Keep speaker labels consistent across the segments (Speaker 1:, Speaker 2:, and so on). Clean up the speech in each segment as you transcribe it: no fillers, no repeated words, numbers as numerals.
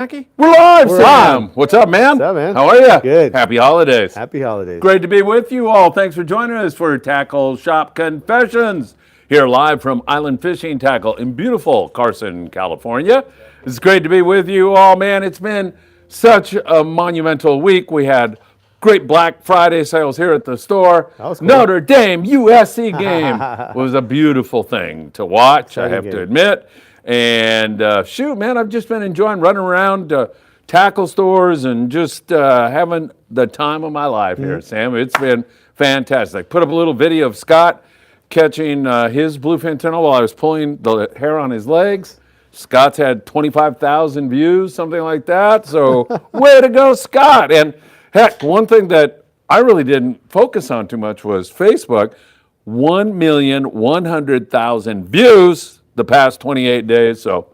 Speaker 1: We're live,
Speaker 2: We're
Speaker 1: Sam.
Speaker 2: on.
Speaker 1: What's up, man?
Speaker 2: What's up, man?
Speaker 1: How are you?
Speaker 2: Good.
Speaker 1: Happy holidays.
Speaker 2: Happy holidays.
Speaker 1: Great to be with you all. Thanks for joining us for Tackle Shop Confessions. Here live from Island Fishing Tqckle in beautiful Carson, California. It's great to be with you all, man. It's been such a monumental week. We had great Black Friday sales here at the store.
Speaker 2: That was cool.
Speaker 1: Notre Dame USC game was a beautiful thing to watch, I have to admit. And shoot, man, I've just been enjoying running around tackle stores and just having the time of my life here, Sam. It's been fantastic. Put up a little video of Scott catching his bluefin tuna while I was pulling the hair on his legs. Scott's had 25,000 views, something like that. So way to go, Scott. And heck, one thing that I really didn't focus on too much was Facebook. 1,100,000 views the past 28 days. So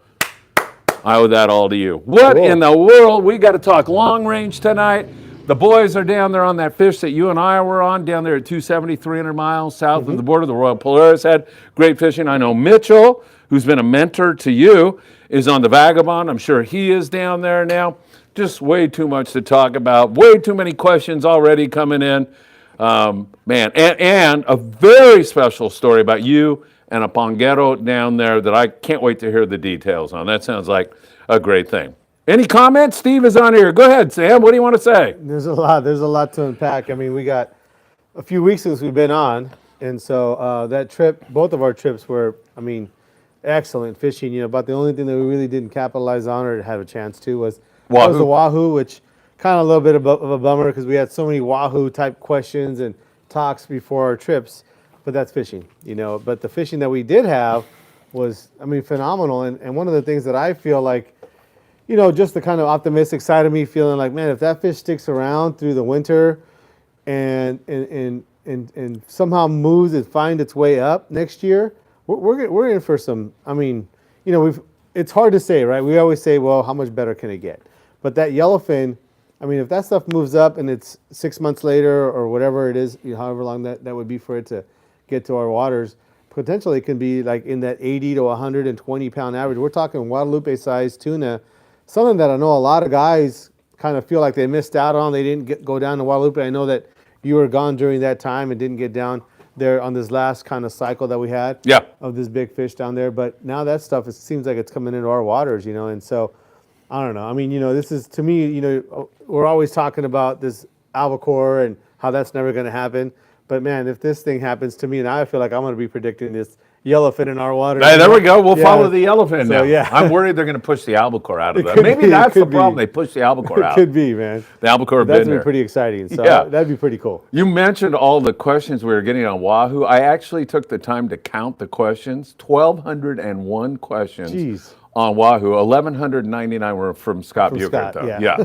Speaker 1: I owe that all to you. What in the world? We got to talk long range tonight. The boys are down there on that fish that you and I were on, down there at 270, 300 miles south of the border. The Royal Polaris had great fishing. I know Mitchell, who's been a mentor to you, is on the Vagabond. I'm sure he is down there now. Just way too much to talk about. Way too many questions already coming in. Man, and a very special story about you and a pongero down there that I can't wait to hear the details on. That sounds like a great thing. Any comments? Steve is on here. Go ahead, Sam. What do you want to say?
Speaker 2: There's a lot to unpack. I mean, we got a few weeks since we've been on, and so that trip, both of our trips were, I mean, excellent fishing. You know, but the only thing that we really didn't capitalize on or have a chance to was the Wahoo, which kind of a little bit of a bummer because we had so many Wahoo type questions and talks before our trips. But that's fishing, you know. But the fishing that we did have was, I mean, phenomenal. And one of the things that I feel like, you know, just the kind of optimistic side of me feeling like, man, if that fish sticks around through the winter and somehow moves and finds its way up next year, we're in for some, I mean, you know, it's hard to say, right? We always say, well, how much better can it get? But that yellowfin, I mean, if that stuff moves up and it's 6 months later or whatever it is, you know, however long that would be for it to get to our waters, potentially it can be like in that 80 to 120 pound average. We're talking Guadalupe size tuna, something that I know a lot of guys kind of feel like they missed out on. They didn't go down to Guadalupe. I know that you were gone during that time and didn't get down there on this last kind of cycle that we had of this big fish down there. But now that stuff, it seems like it's coming into our waters, you know, and so I don't know. I mean, you know, this is, to me, you know, we're always talking about this albacore and how that's never going to happen. But man, if this thing happens to me, and I feel like I'm going to be predicting this yellowfin in our water.
Speaker 1: Hey, there we go. We'll follow the yellowfin now.
Speaker 2: Yeah.
Speaker 1: I'm worried they're going to push the albacore out of that. Maybe that's the problem. They push the albacore out.
Speaker 2: It could be, man.
Speaker 1: The albacore
Speaker 2: that's going to be pretty exciting. So that'd be pretty cool.
Speaker 1: You mentioned all the questions we were getting on Wahoo. I actually took the time to count the questions. 1,201 questions.
Speaker 2: Jeez.
Speaker 1: On Wahoo, 1,199 were from Scott Bucher. Yeah.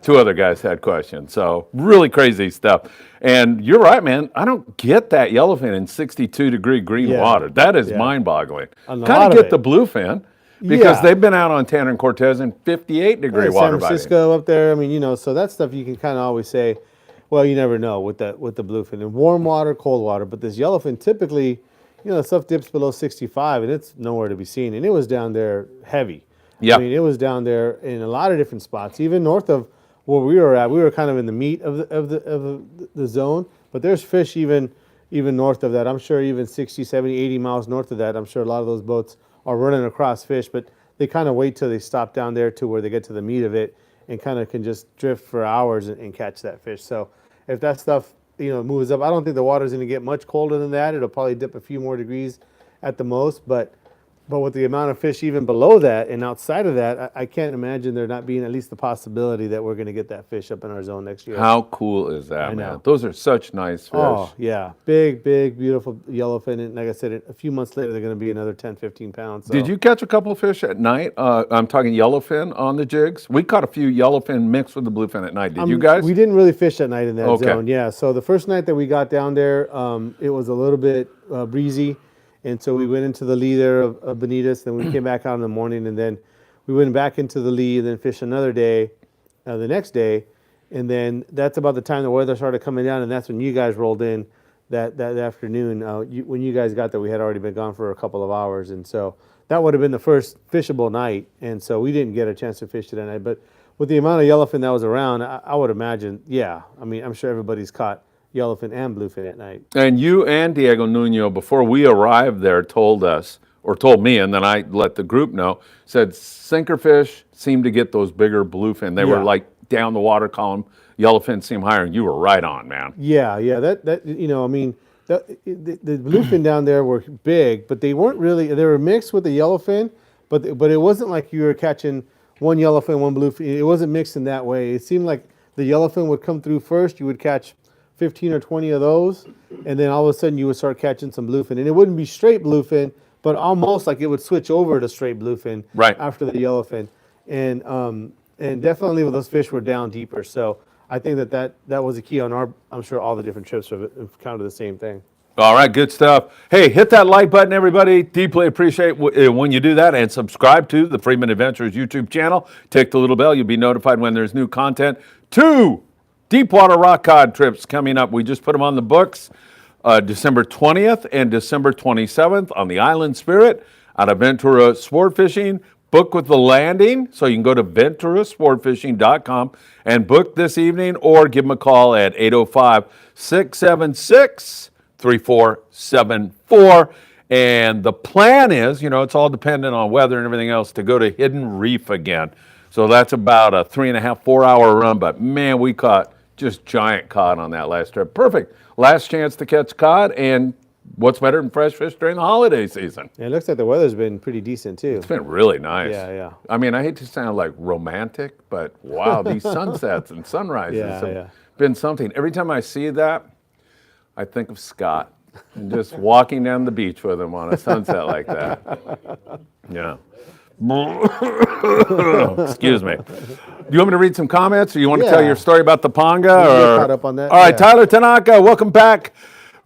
Speaker 1: Two other guys had questions. So really crazy stuff. And you're right, man. I don't get that yellowfin in 62-degree green water. That is mind-boggling. Kind of get the bluefin because they've been out on Tanner and Cortez in 58-degree water.
Speaker 2: San Francisco up there. I mean, you know, so that stuff you can kind of always say, well, you never know with the bluefin. In warm water, cold water. But this yellowfin typically, you know, stuff dips below 65 and it's nowhere to be seen. And it was down there heavy. I mean, it was down there in a lot of different spots, even north of where we were at. We were kind of in the meat of the zone, but there's fish even north of that. I'm sure even 60, 70, 80 miles north of that. I'm sure a lot of those boats are running across fish, but they kind of wait till they stop down there to where they get to the meat of it and kind of can just drift for hours and catch that fish. So if that stuff, you know, moves up, I don't think the water's going to get much colder than that. It'll probably dip a few more degrees at the most, but with the amount of fish even below that and outside of that, I can't imagine there not being at least the possibility that we're going to get that fish up in our zone next year.
Speaker 1: How cool is that, man? Those are such nice fish.
Speaker 2: Oh, yeah. Big, beautiful yellowfin. And like I said, a few months later, they're going to be another 10, 15 pounds. So.
Speaker 1: Did you catch a couple of fish at night? I'm talking yellowfin on the jigs. We caught a few yellowfin mixed with the bluefin at night. Did you guys?
Speaker 2: We didn't really fish at night in that zone. Yeah. So the first night that we got down there, it was a little bit breezy. And so we went into the lee there of Bonitas, then we came back out in the morning, and then we went back into the lee and then fished another day, the next day. And then that's about the time the weather started coming down, and that's when you guys rolled in that afternoon. When you guys got there, we had already been gone for a couple of hours. And so that would have been the first fishable night, and so we didn't get a chance to fish it that night. But with the amount of yellowfin that was around, I would imagine, yeah. I mean, I'm sure everybody's caught yellowfin and bluefin at night.
Speaker 1: And you and Diego Nuno, before we arrived there, told us, or told me, and then I let the group know, said sinkerfish seem to get those bigger bluefin. They were like down the water column. Yellowfin seem higher, and you were right on, man.
Speaker 2: Yeah, that you know, I mean, the bluefin down there were big, but they weren't really. They were mixed with the yellowfin, but it wasn't like you were catching one yellowfin, one bluefin. It wasn't mixed in that way. It seemed like the yellowfin would come through first. You would catch 15 or 20 of those, and then all of a sudden you would start catching some bluefin, and it wouldn't be straight bluefin, but almost like it would switch over to straight bluefin after the yellowfin, and definitely those fish were down deeper. So I think that was a key on I'm sure all the different trips have kind of the same thing.
Speaker 1: All right, good stuff. Hey, hit that like button, everybody. Deeply appreciate when you do that, and subscribe to the Friedman Adventures YouTube channel. Tick the little bell. You'll be notified when there's new content. 2 deepwater rock cod trips coming up. We just put them on the books. December 20th and December 27th on the Island Spirit out of Ventura Sportfishing. Book with the landing, so you can go to venturasportfishing.com and book this evening, or give them a call at 805-676-3474. And the plan is, you know, it's all dependent on weather and everything else, to go to Hidden Reef again. So that's about a 3.5, 4-hour run, but man, we caught just giant cod on that last trip. Perfect. Last chance to catch cod, and what's better than fresh fish during the holiday season?
Speaker 2: Yeah, it looks like the weather's been pretty decent too.
Speaker 1: It's been really nice.
Speaker 2: Yeah.
Speaker 1: I mean, I hate to sound like romantic, but wow, these sunsets and sunrises have been something. Every time I see that, I think of Scott and just walking down the beach with him on a sunset like that. Yeah. Excuse me. Do you want me to read some comments, or you want to tell your story about the panga?
Speaker 2: Or caught up on that.
Speaker 1: All right, Tyler Tanaka, welcome back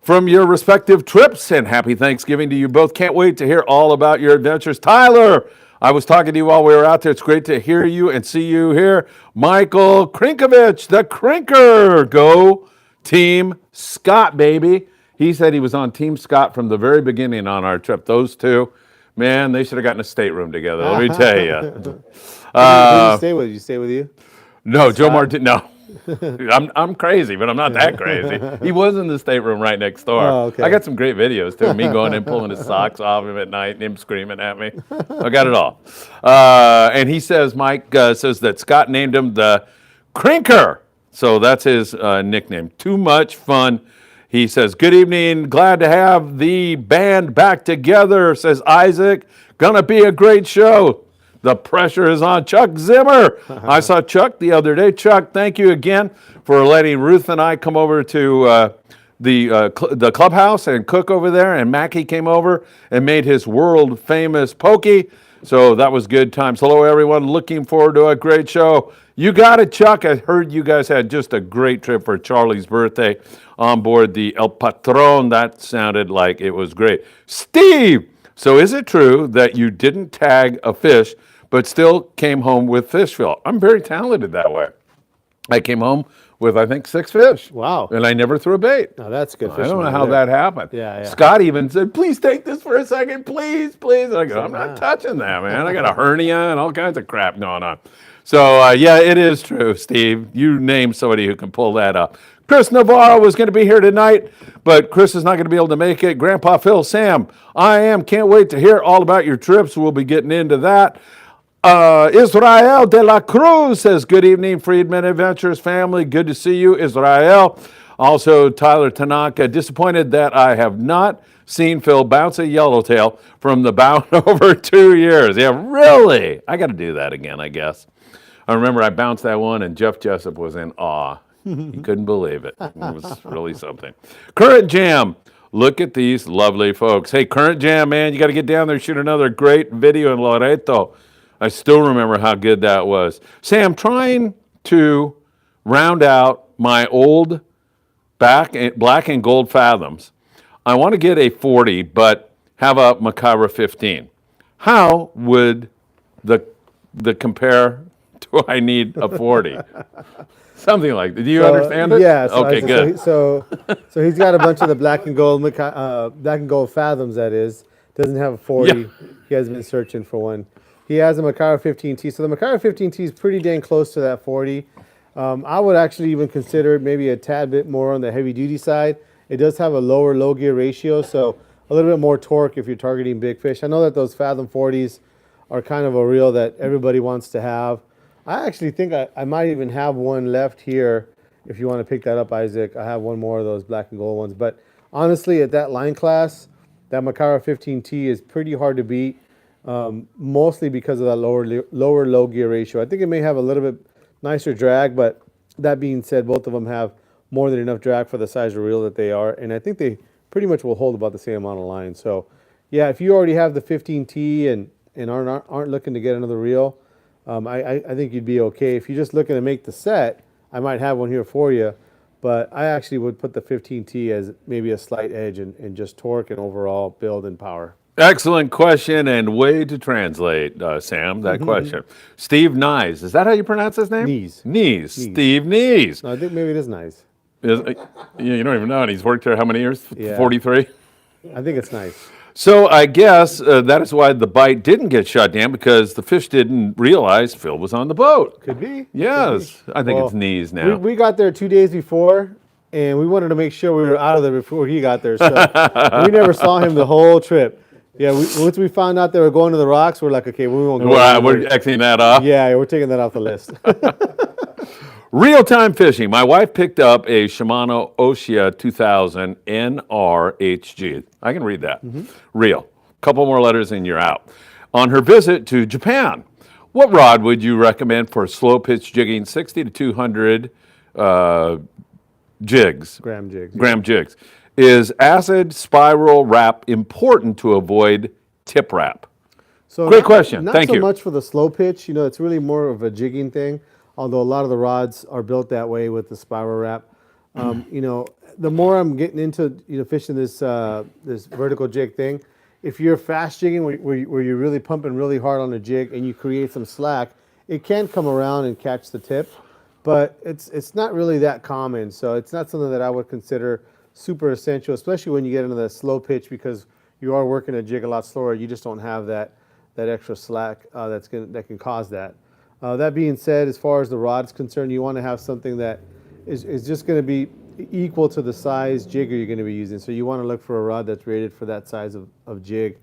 Speaker 1: from your respective trips, and happy Thanksgiving to you both. Can't wait to hear all about your adventures. Tyler, I was talking to you while we were out there. It's great to hear you and see you here. Michael Krinkovich, the Crinker. Go Team Scott, baby. He said he was on Team Scott from the very beginning on our trip. Those two, man, they should have gotten a stateroom together. Let me tell you.
Speaker 2: Who did you stay with? Did you stay with you?
Speaker 1: No, Scott? Joe Martin. No. I'm crazy, but I'm not that crazy. He was in the stateroom right next door.
Speaker 2: Oh, okay.
Speaker 1: I got some great videos too. Me going in, pulling his socks off him at night, and him screaming at me. I got it all. And he says, Mike says that Scott named him the Crinker. So that's his nickname. Too much fun. He says, good evening. Glad to have the band back together, says Isaac. Gonna be a great show. The pressure is on Chuck Zimmer. I saw Chuck the other day. Chuck, thank you again for letting Ruth and I come over to the clubhouse and cook over there. And Mackie came over and made his world famous pokey. So that was good times. Hello, everyone. Looking forward to a great show. You got it, Chuck. I heard you guys had just a great trip for Charlie's birthday on board the El Patron. That sounded like it was great. Steve, so is it true that you didn't tag a fish but still came home with fish fill? I'm very talented that way. I came home with, I think, 6 fish.
Speaker 2: Wow.
Speaker 1: And I never threw a bait.
Speaker 2: Oh, that's good.
Speaker 1: I don't know how that happened.
Speaker 2: Yeah.
Speaker 1: Scott even said, please take this for a second, please. And I go, I'm not touching that, man. I got a hernia and all kinds of crap going on. So, yeah, it is true, Steve. You name somebody who can pull that up. Chris Navarro was going to be here tonight, but Chris is not going to be able to make it. Grandpa Phil, Sam, can't wait to hear all about your trips. We'll be getting into that. Israel de la Cruz says, good evening, Friedman Adventures family. Good to see you, Israel. Also, Tyler Tanaka, disappointed that I have not seen Phil bounce a yellowtail from the bow in over 2 years. Yeah, really? I got to do that again, I guess. I remember I bounced that one, and Jeff Jessup was in awe. He couldn't believe it. It was really something. Current Jam. Look at these lovely folks. Hey, Current Jam, man, you got to get down there and shoot another great video in Loreto. I still remember how good that was. Sam, trying to round out my old black and gold fathoms. I want to get a 40, but have a Macaira 15. How would the compare to I need a 40? Something like that. Do you understand it?
Speaker 2: Yeah.
Speaker 1: Okay, good.
Speaker 2: So he's got a bunch of the black and gold fathoms, that is. Doesn't have a 40.
Speaker 1: Yeah.
Speaker 2: He has been searching for one. He has a Macara 15T. So the Macara 15T is pretty dang close to that 40. I would actually even consider it maybe a tad bit more on the heavy duty side. It does have a lower low gear ratio, so a little bit more torque if you're targeting big fish. I know that those Fathom 40s are kind of a reel that everybody wants to have. I actually think I might even have one left here if you want to pick that up, Isaac. I have one more of those black and gold ones. But honestly, at that line class, that Macara 15T is pretty hard to beat, mostly because of that lower low gear ratio. I think it may have a little bit nicer drag, but that being said, both of them have more than enough drag for the size of reel that they are, and I think they pretty much will hold about the same amount of line. So, yeah, if you already have the 15T and aren't looking to get another reel, I think you'd be okay. If you're just looking to make the set, I might have one here for you, but I actually would put the 15T as maybe a slight edge in just torque and overall build and power.
Speaker 1: Excellent question and way to translate, Sam, that question. Steve Nyes, is that how you pronounce his name?
Speaker 2: Knees.
Speaker 1: Steve Knees.
Speaker 2: No, I think maybe it is nice.
Speaker 1: You don't even know, and he's worked here how many years?
Speaker 2: Yeah.
Speaker 1: 43?
Speaker 2: I think it's nice.
Speaker 1: So I guess that is why the bite didn't get shut down, because the fish didn't realize Phil was on the boat.
Speaker 2: Could be.
Speaker 1: Yes, I think it's Knees now.
Speaker 2: We got there 2 days before, and we wanted to make sure we were out of there before he got there. So we never saw him the whole trip. Yeah, once we found out they were going to the rocks, we're like, okay, we won't go.
Speaker 1: We're Xing that off.
Speaker 2: Yeah, we're taking that off the list.
Speaker 1: Real-time fishing. My wife picked up a Shimano Oshia 2000 NRHG. I can read that. Real. Couple more letters and you're out. On her visit to Japan, what rod would you recommend for slow pitch jigging 60 to 200 jigs?
Speaker 2: Gram jigs.
Speaker 1: Gram jigs. Is acid spiral wrap important to avoid tip wrap?
Speaker 2: So
Speaker 1: Great question.
Speaker 2: Not
Speaker 1: Thank
Speaker 2: so
Speaker 1: you.
Speaker 2: much for the slow pitch. It's really more of a jigging thing. Although a lot of the rods are built that way with the spiral wrap. The more I'm getting into fishing this this vertical jig thing, if you're fast jigging where you're really pumping really hard on a jig and you create some slack, it can come around and catch the tip, but it's not really that common. So it's not something that I would consider super essential, especially when you get into the slow pitch, because you are working a jig a lot slower. You just don't have that extra slack that can cause that. That being said, as far as the rod's concerned, you want to have something that is just going to be equal to the size jigger you're going to be using. So you want to look for a rod that's rated for that size of jig.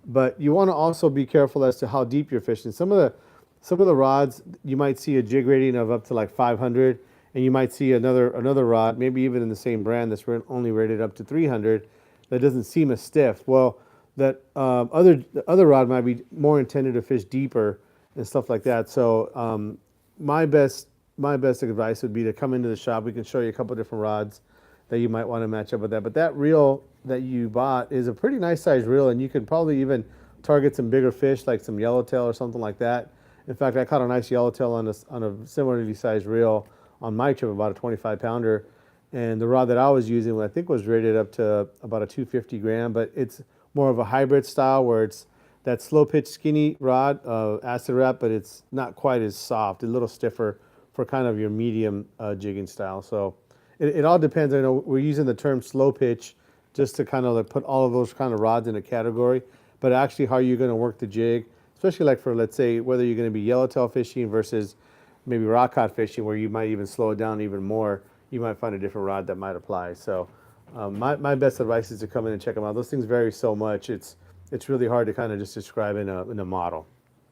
Speaker 2: But you want to also be careful as to how deep you're fishing. Some of the rods, you might see a jig rating of up to like 500, and you might see another rod, maybe even in the same brand, that's only rated up to 300, that doesn't seem as stiff. Well, that other rod might be more intended to fish deeper and stuff like that. So my best advice would be to come into the shop. We can show you a couple different rods that you might want to match up with that. But that reel that you bought is a pretty nice size reel, and you can probably even target some bigger fish like some yellowtail or something like that. In fact, I caught a nice yellowtail on a similarly sized reel on my trip, about a 25 pounder. And the rod that I was using, I think, was rated up to about a 250 gram, but it's more of a hybrid style where it's that slow pitch skinny rod, acid wrap, but it's not quite as soft, a little stiffer for kind of your medium jigging style. So it all depends. I know we're using the term slow pitch just to kind of like put all of those kind of rods in a category, but actually how you're going to work the jig, especially like for, let's say, whether you're going to be yellowtail fishing versus maybe rock cod fishing, where you might even slow it down even more, you might find a different rod that might apply. So my best advice is to come in and check them out. Those things vary so much. It's really hard to kind of just describe in a model.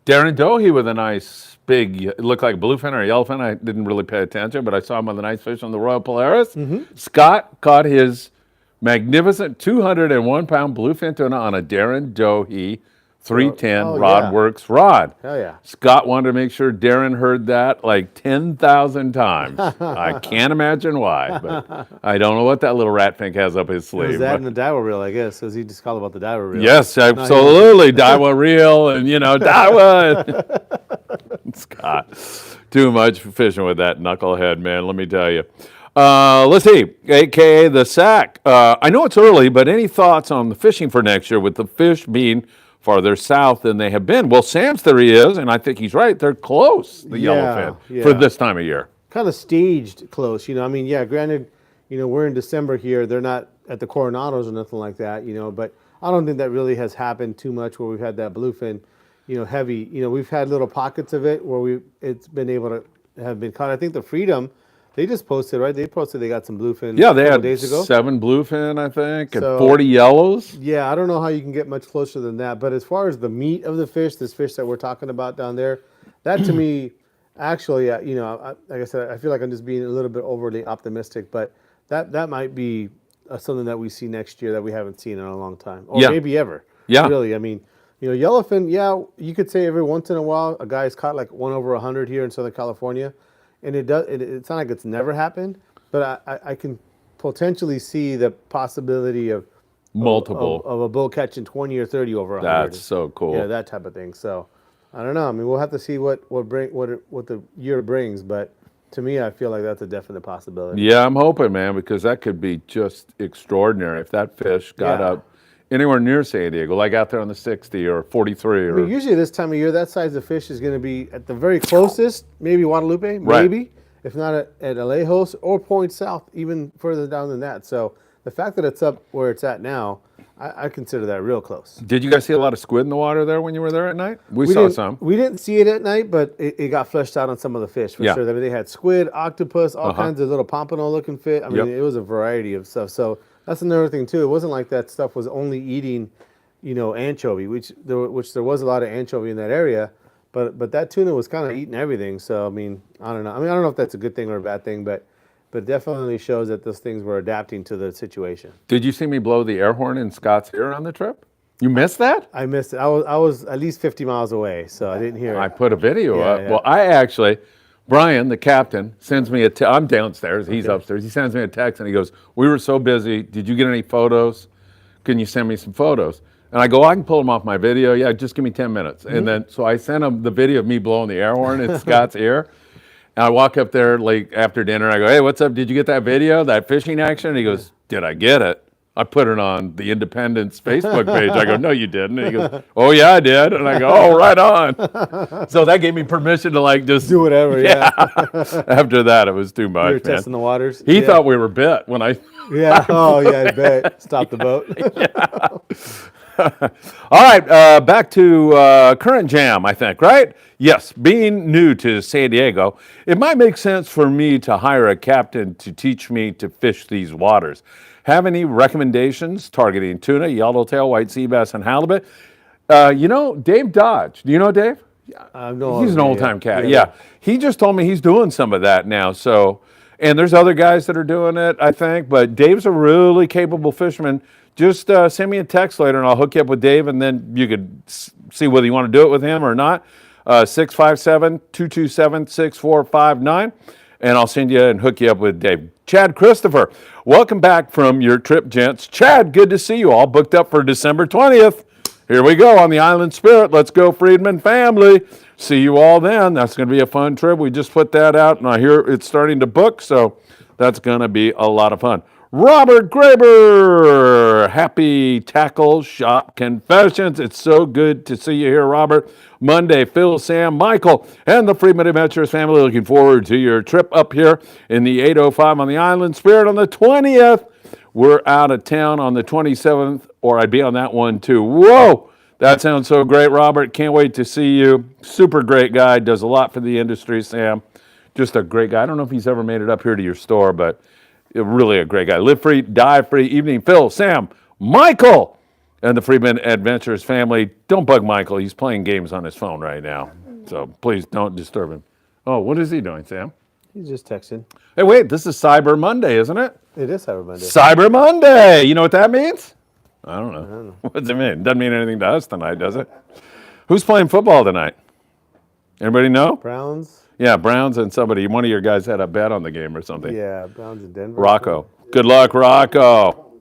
Speaker 1: Darren Dohe with a nice big, it looked like a bluefin or a yellowfin. I didn't really pay attention, but I saw him with a nice fish on the Royal Polaris. Scott caught his magnificent 201-pound bluefin tuna on a Darren Dohe 310 RodWorks rod.
Speaker 2: Hell yeah.
Speaker 1: Scott wanted to make sure Darren heard that like 10,000 times. I can't imagine why, but I don't know what that little ratfink has up his sleeve.
Speaker 2: Was that in the Daiwa reel, I guess? Because he just called about the Daiwa reel.
Speaker 1: Yes, absolutely. Daiwa reel and, Daiwa. Scott, too much fishing with that knucklehead, man, let me tell you. Let's see, a.k.a. the Sack. I know it's early, but any thoughts on the fishing for next year with the fish being farther south than they have been? Well, Sam's theory is, and I think he's right, they're close, the yellowfin, for this time of year.
Speaker 2: Kind of staged close, granted, we're in December here. They're not at the Coronados or nothing like that, but I don't think that really has happened too much where we've had that bluefin, heavy. We've had little pockets of it where it's been able to have been caught. I think the Freedom, they just posted, right? They posted they got some bluefin
Speaker 1: Yeah, they
Speaker 2: a couple
Speaker 1: had
Speaker 2: days ago.
Speaker 1: 7 bluefin, I think, and
Speaker 2: So-
Speaker 1: 40 yellows.
Speaker 2: Yeah, I don't know how you can get much closer than that. But as far as the meat of the fish, this fish that we're talking about down there, that to me, actually, like I said, I feel like I'm just being a little bit overly optimistic. But that might be something that we see next year that we haven't seen in a long time, or
Speaker 1: Yeah.
Speaker 2: maybe ever.
Speaker 1: Yeah.
Speaker 2: Really, I mean, yellowfin. Yeah, you could say every once in a while a guy's caught like 1 over 100 here in Southern California, and it's not like it's never happened. But I can potentially see the possibility of
Speaker 1: Multiple.
Speaker 2: of a bull catching 20 or 30 over 100.
Speaker 1: That's so cool.
Speaker 2: Yeah, that type of thing. So I don't know. I mean, we'll have to see what the year brings. But to me, I feel like that's a definite possibility.
Speaker 1: Yeah, I'm hoping, man, because that could be just extraordinary if that fish got
Speaker 2: Yeah.
Speaker 1: up anywhere near San Diego, like out there on the 60 or 43.
Speaker 2: I
Speaker 1: Or
Speaker 2: mean, usually this time of year, that size of fish is going to be at the very closest, maybe Guadalupe,
Speaker 1: Right.
Speaker 2: maybe, if not at Alejos or Point South, even further down than that. So the fact that it's up where it's at now, I consider that real close.
Speaker 1: Did you guys see a lot of squid in the water there when you were there at night? We saw
Speaker 2: didn't,
Speaker 1: some.
Speaker 2: We didn't see it at night, but it got fleshed out on some of the fish for
Speaker 1: Yeah.
Speaker 2: sure. I mean, they had squid, octopus, all kinds of little pompano-looking fish. I mean,
Speaker 1: Yep.
Speaker 2: it was a variety of stuff. So that's another thing too. It wasn't like that stuff was only eating, anchovy, which there was a lot of anchovy in that area, but that tuna was kind of eating everything. So I mean, I don't know. I don't know if that's a good thing or a bad thing, but definitely shows that those things were adapting to the situation.
Speaker 1: Did you see me blow the air horn in Scott's ear on the trip? You missed that?
Speaker 2: I missed it. I was at least 50 miles away, so I didn't hear it.
Speaker 1: I put a video
Speaker 2: Yeah,
Speaker 1: up.
Speaker 2: yeah.
Speaker 1: Well, I actually, Brian, the captain, sends me I'm downstairs, he's upstairs. He sends me a text and he goes, "We were so busy. Did you get any photos? Can you send me some photos?" And I go, "I can pull them off my video. Yeah, just give me 10 minutes." And then, so I sent him the video of me blowing the air horn in Scott's ear. And I walk up there like after dinner. I go, "Hey, what's up? Did you get that video, that fishing action?" And he goes, "Did I get it? I put it on the Independent's Facebook page." I go, "No, you didn't." And he goes, "Oh, yeah, I did." And I go, "Oh, right on." So that gave me permission to like just
Speaker 2: Do whatever, yeah.
Speaker 1: After that, it was too much,
Speaker 2: You were
Speaker 1: man.
Speaker 2: testing the waters.
Speaker 1: He
Speaker 2: Yeah.
Speaker 1: thought we were bit when I.
Speaker 2: Yeah. Oh, yeah. I bet. Stop the boat.
Speaker 1: All right, back to current jam, I think, right? Yes, being new to San Diego, it might make sense for me to hire a captain to teach me to fish these waters. Have any recommendations targeting tuna, yellowtail, white sea bass, and halibut? Dave Dodge. Do you know Dave?
Speaker 2: No,
Speaker 1: He's an
Speaker 2: okay,
Speaker 1: old-time cat, yeah. He just told me he's doing some of that now, so, and there's other guys that are doing it, I think, but Dave's a really capable fisherman. Just send me a text later, and I'll hook you up with Dave, and then you could see whether you want to do it with him or not. 657-227-6459, and I'll send you and hook you up with Dave. Chad Christopher, welcome back from your trip, gents. Chad, good to see you all. Booked up for December 20th. Here we go on the Island Spirit. Let's go, Friedman family. See you all then. That's going to be a fun trip. We just put that out, and I hear it's starting to book, so that's going to be a lot of fun. Robert Graber, Happy Tackle Shop Confessions. It's so good to see you here, Robert. Monday, Phil, Sam, Michael, and the Friedman Adventures family. Looking forward to your trip up here in the 805 on the Island Spirit on the 20th. We're out of town on the 27th, or I'd be on that one too. Whoa, that sounds so great, Robert. Can't wait to see you. Super great guy, does a lot for the industry, Sam. Just a great guy. I don't know if he's ever made it up here to your store, but really a great guy. Live free, die free. Evening, Phil, Sam, Michael, and the Friedman Adventures family. Don't bug Michael. He's playing games on his phone right now. So please don't disturb him. Oh, what is he doing, Sam?
Speaker 2: He's just texting.
Speaker 1: Hey, wait, this is Cyber Monday, isn't it?
Speaker 2: It is Cyber Monday.
Speaker 1: Cyber Monday. You know what that means? I don't know. What does it mean? Doesn't mean anything to us tonight, does it? Who's playing football tonight? Anybody know?
Speaker 2: Browns.
Speaker 1: Yeah, Browns and somebody. One of your guys had a bet on the game or something.
Speaker 2: Yeah, Browns in Denver.
Speaker 1: Rocco. Good luck, Rocco. All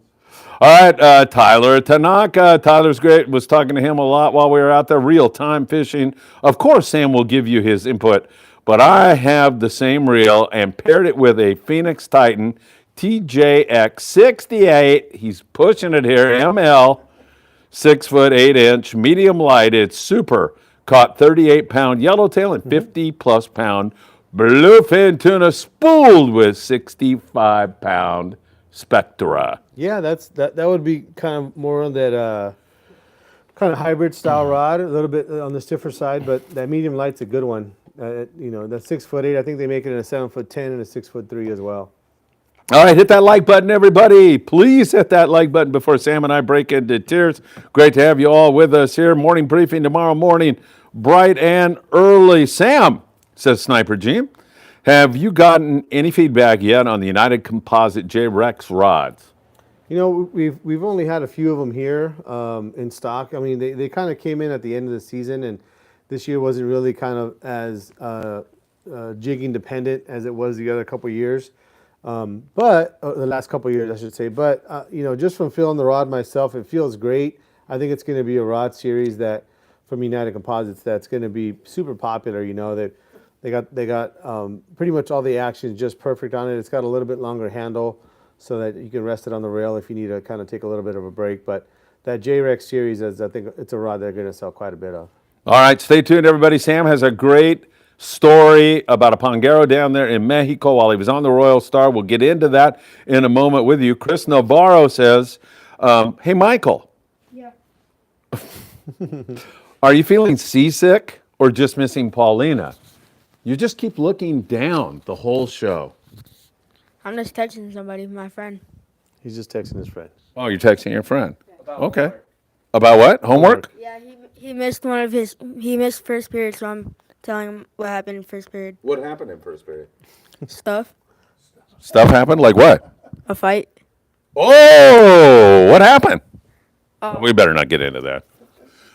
Speaker 1: right, Tyler Tanaka. Tyler's great. Was talking to him a lot while we were out there. Real-time fishing. Of course, Sam will give you his input, but I have the same reel and paired it with a Phoenix Titan TJX 68. He's pushing it here. ML, 6 foot 8 inch, medium light. It's super. Caught 38-pound yellowtail and 50-plus pound bluefin tuna spooled with 65-pound Spectra.
Speaker 2: Yeah, that would be kind of more on that kind of hybrid style rod, a little bit on the stiffer side, but that medium light's a good one. That 6'8", I think they make it in a 7'10" and a 6'3" as well.
Speaker 1: All right, hit that like button, everybody. Please hit that like button before Sam and I break into tears. Great to have you all with us here. Morning briefing tomorrow morning, bright and early. Sam, says Sniper Jim, have you gotten any feedback yet on the United Composite J-Rex rods?
Speaker 2: We've only had a few of them here in stock. I mean, they kind of came in at the end of the season, and this year wasn't really kind of as jigging dependent as it was the other couple of years. But the last couple of years, I should say. But just from feeling the rod myself, it feels great. I think it's going to be a rod series that from United Composites that's going to be super popular. They got pretty much all the actions just perfect on it. It's got a little bit longer handle so that you can rest it on the rail if you need to kind of take a little bit of a break. But that J-Rex series, I think it's a rod they're going to sell quite a bit of.
Speaker 1: All right, stay tuned, everybody. Sam has a great story about a pangero down there in Mexico while he was on the Royal Star. We'll get into that in a moment with you. Chris Navarro says, hey, Michael.
Speaker 3: Yeah.
Speaker 1: Are you feeling seasick or just missing Paulina? You just keep looking down the whole show.
Speaker 3: I'm just texting somebody, my friend.
Speaker 2: He's just texting his friend.
Speaker 1: Oh, you're texting your friend. Okay. About what? Homework?
Speaker 3: Yeah, he missed first period, so I'm telling him what happened in first period.
Speaker 1: What happened in first period?
Speaker 3: Stuff.
Speaker 1: Stuff happened? Like what?
Speaker 3: A fight.
Speaker 1: Oh, what happened?
Speaker 3: Oh.
Speaker 1: We better not get into that.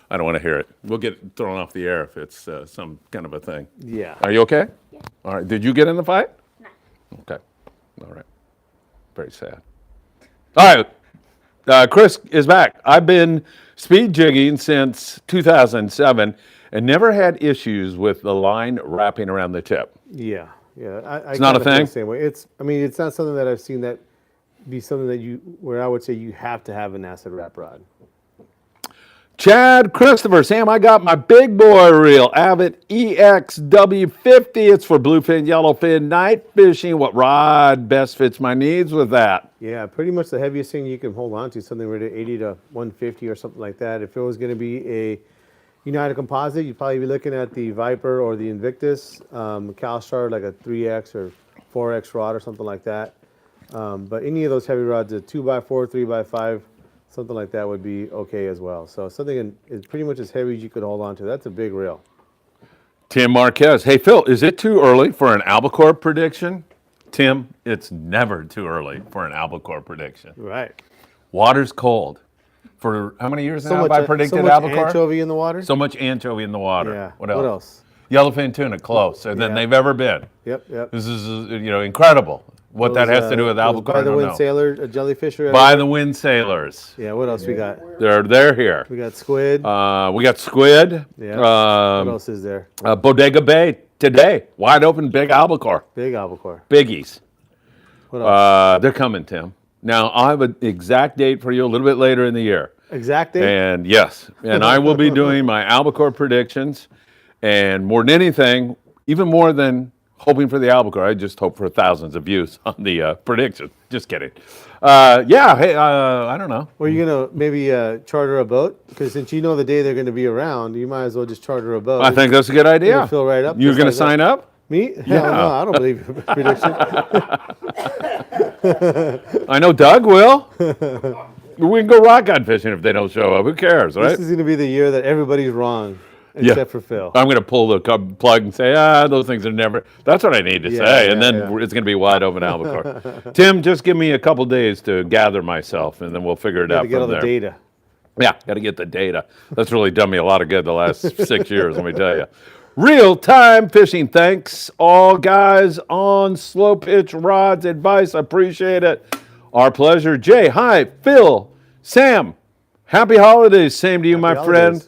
Speaker 1: I don't want to hear it. We'll get thrown off the air if it's some kind of a thing.
Speaker 2: Yeah.
Speaker 1: Are you okay? Yeah. All right. Did you get in the fight?
Speaker 3: No.
Speaker 1: Okay. All right. Very sad. All right. Chris is back. I've been speed jigging since 2007 and never had issues with the line wrapping around the tip.
Speaker 2: Yeah.
Speaker 1: It's not a
Speaker 2: kinda feel
Speaker 1: thing?
Speaker 2: the same way. It's not something that I've seen that be something where I would say you have to have an acid wrap rod.
Speaker 1: Chad Christopher, Sam, I got my big boy reel, Avid EXW50. It's for bluefin, yellowfin, night fishing. What rod best fits my needs with that?
Speaker 2: Yeah, pretty much the heaviest thing you can hold on to, something rated 80 to 150 or something like that. If it was going to be a United Composite, you'd probably be looking at the Viper or the Invictus, CalStar, like a 3X or 4X rod or something like that. But any of those heavy rods, a 2x4, 3x5, something like that would be okay as well. So something is pretty much as heavy as you could hold on to. That's a big reel.
Speaker 1: Tim Marquez. Hey, Phil, is it too early for an albacore prediction? Tim, it's never too early for an albacore prediction.
Speaker 2: Right.
Speaker 1: Water's cold. For how many years now have I predicted
Speaker 2: so much
Speaker 1: albacore?
Speaker 2: anchovy in the water.
Speaker 1: So much anchovy in the water.
Speaker 2: Yeah.
Speaker 1: What else?
Speaker 2: What else?
Speaker 1: Yellowfin tuna closer than
Speaker 2: Yeah.
Speaker 1: they've ever been.
Speaker 2: Yep.
Speaker 1: This is incredible. What that has to do with albacore,
Speaker 2: By
Speaker 1: I
Speaker 2: the
Speaker 1: don't
Speaker 2: wind
Speaker 1: know.
Speaker 2: sailor, a jellyfish.
Speaker 1: By the wind sailors.
Speaker 2: Yeah. What else we got?
Speaker 1: They're here.
Speaker 2: We got squid.
Speaker 1: We got squid.
Speaker 2: Yeah. What else is there?
Speaker 1: Bodega Bay today. Wide open, big albacore.
Speaker 2: Big albacore.
Speaker 1: Biggies.
Speaker 2: What else?
Speaker 1: They're coming, Tim. Now, I have an exact date for you a little bit later in the year.
Speaker 2: Exact date?
Speaker 1: And yes, and I will be doing my albacore predictions. And more than anything, even more than hoping for the albacore, I just hope for thousands of views on the prediction. Just kidding. Hey, I don't know.
Speaker 2: Or are you going to maybe charter a boat? Because since you know the day they're going to be around, you might as well just charter a boat.
Speaker 1: I think that's a good idea.
Speaker 2: You'll fill right up.
Speaker 1: You're
Speaker 2: just
Speaker 1: going
Speaker 2: like
Speaker 1: to sign
Speaker 2: that.
Speaker 1: up?
Speaker 2: Me?
Speaker 1: Yeah.
Speaker 2: Hell no, I don't believe your prediction.
Speaker 1: I know Doug will. We can go rock on fishing if they don't show up. Who cares, right?
Speaker 2: This is going to be the year that everybody's wrong, except for Phil.
Speaker 1: I'm going to pull the plug and say, those things are never. That's what I need to say. And then it's going to be wide open albacore. Tim, just give me a couple days to gather myself, and then we'll figure it out
Speaker 2: To get all
Speaker 1: from
Speaker 2: the
Speaker 1: there.
Speaker 2: data.
Speaker 1: Yeah, got to get the data. That's really done me a lot of good the last 6 years, let me tell you. Real-time fishing. Thanks, all guys on Slow Pitch Rods advice. Appreciate it. Our pleasure. Jay, hi. Phil, Sam, happy holidays. Same to you, my friend.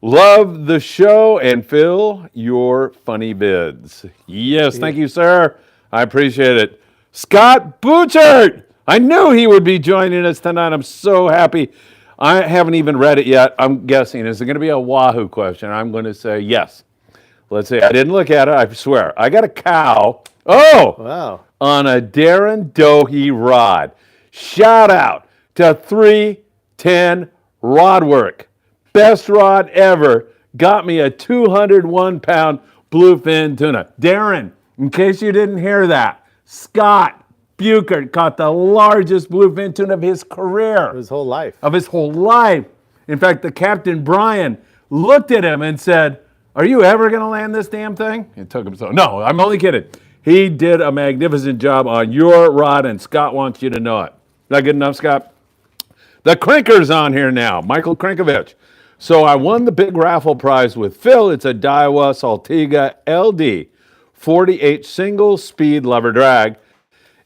Speaker 1: Love the show. And Phil, your funny vids. Yes, thank you, sir. I appreciate it. Scott Butchert. I knew he would be joining us tonight. I'm so happy. I haven't even read it yet. I'm guessing. Is it going to be a Wahoo question? I'm going to say yes. Let's see. I didn't look at it. I swear. I got a cow. Oh!
Speaker 2: Wow.
Speaker 1: On a Darren Dohe rod. Shout out to 310 rod work. Best rod ever. Got me a 201-pound bluefin tuna. Darren, in case you didn't hear that, Scott Buchert caught the largest bluefin tuna of his career.
Speaker 2: His whole life.
Speaker 1: Of his whole life. In fact, the captain, Brian, looked at him and said, "Are you ever going to land this damn thing?" It took him so. No, I'm only kidding. He did a magnificent job on your rod, and Scott wants you to know it. Is that good enough, Scott? The Crinker's on here now, Michael Krinkovich. So I won the big raffle prize with Phil. It's a Daiwa Saltiga LD 48 single speed lever drag.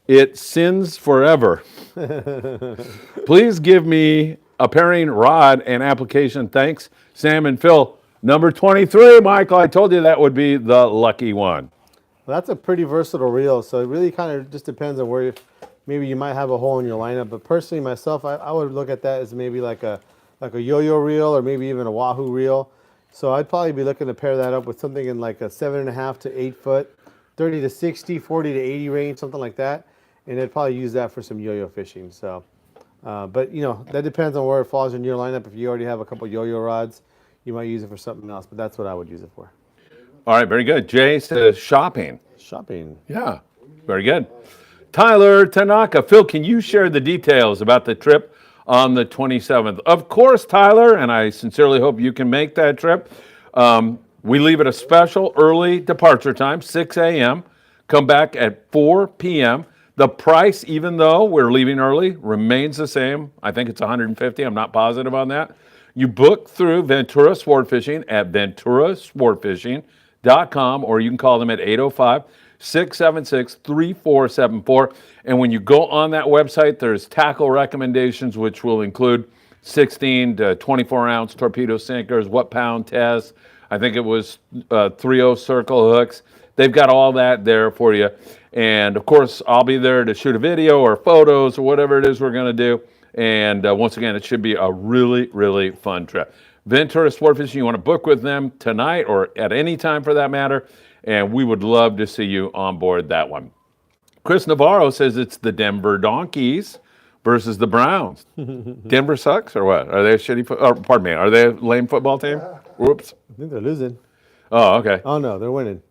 Speaker 1: It sins forever. Please give me a pairing rod and application. Thanks, Sam and Phil. Number 23, Michael. I told you that would be the lucky one.
Speaker 2: Well, that's a pretty versatile reel, so it really kind of just depends on where maybe you might have a hole in your lineup. But personally, myself, I would look at that as maybe like a yo-yo reel or maybe even a Wahoo reel. So I'd probably be looking to pair that up with something in like a 7.5 to 8 foot, 30 to 60, 40 to 80 range, something like that. And I'd probably use that for some yo-yo fishing. So, but you know, that depends on where it falls in your lineup. If you already have a couple yo-yo rods, you might use it for something else. But that's what I would use it for.
Speaker 1: All right, very good. Jay says shopping.
Speaker 2: Shopping.
Speaker 1: Yeah, very good. Tyler Tanaka. Phil, can you share the details about the trip on the 27th? Of course, Tyler, and I sincerely hope you can make that trip. We leave at a special early departure time, 6 a.m., come back at 4 p.m. The price, even though we're leaving early, remains the same. I think it's $150. I'm not positive on that. You book through Ventura Sportfishing at venturasportfishing.com, or you can call them at 805-676-3474. And when you go on that website, there's tackle recommendations, which will include 16 to 24-ounce torpedo sinkers, what-pound tests. I think it was 3/0 circle hooks. They've got all that there for you. And, of course, I'll be there to shoot a video or photos or whatever it is we're going to do. And once again, it should be a really, really fun trip. Ventura Sportfishing, you want to book with them tonight or at any time for that matter, and we would love to see you on board that one. Chris Navarro says it's the Denver Donkeys versus the Browns. Denver sucks or what? Are they a shitty pardon me, are they a lame football team? Whoops.
Speaker 2: I think they're losing.
Speaker 1: Oh, okay.
Speaker 2: Oh, no, they're winning.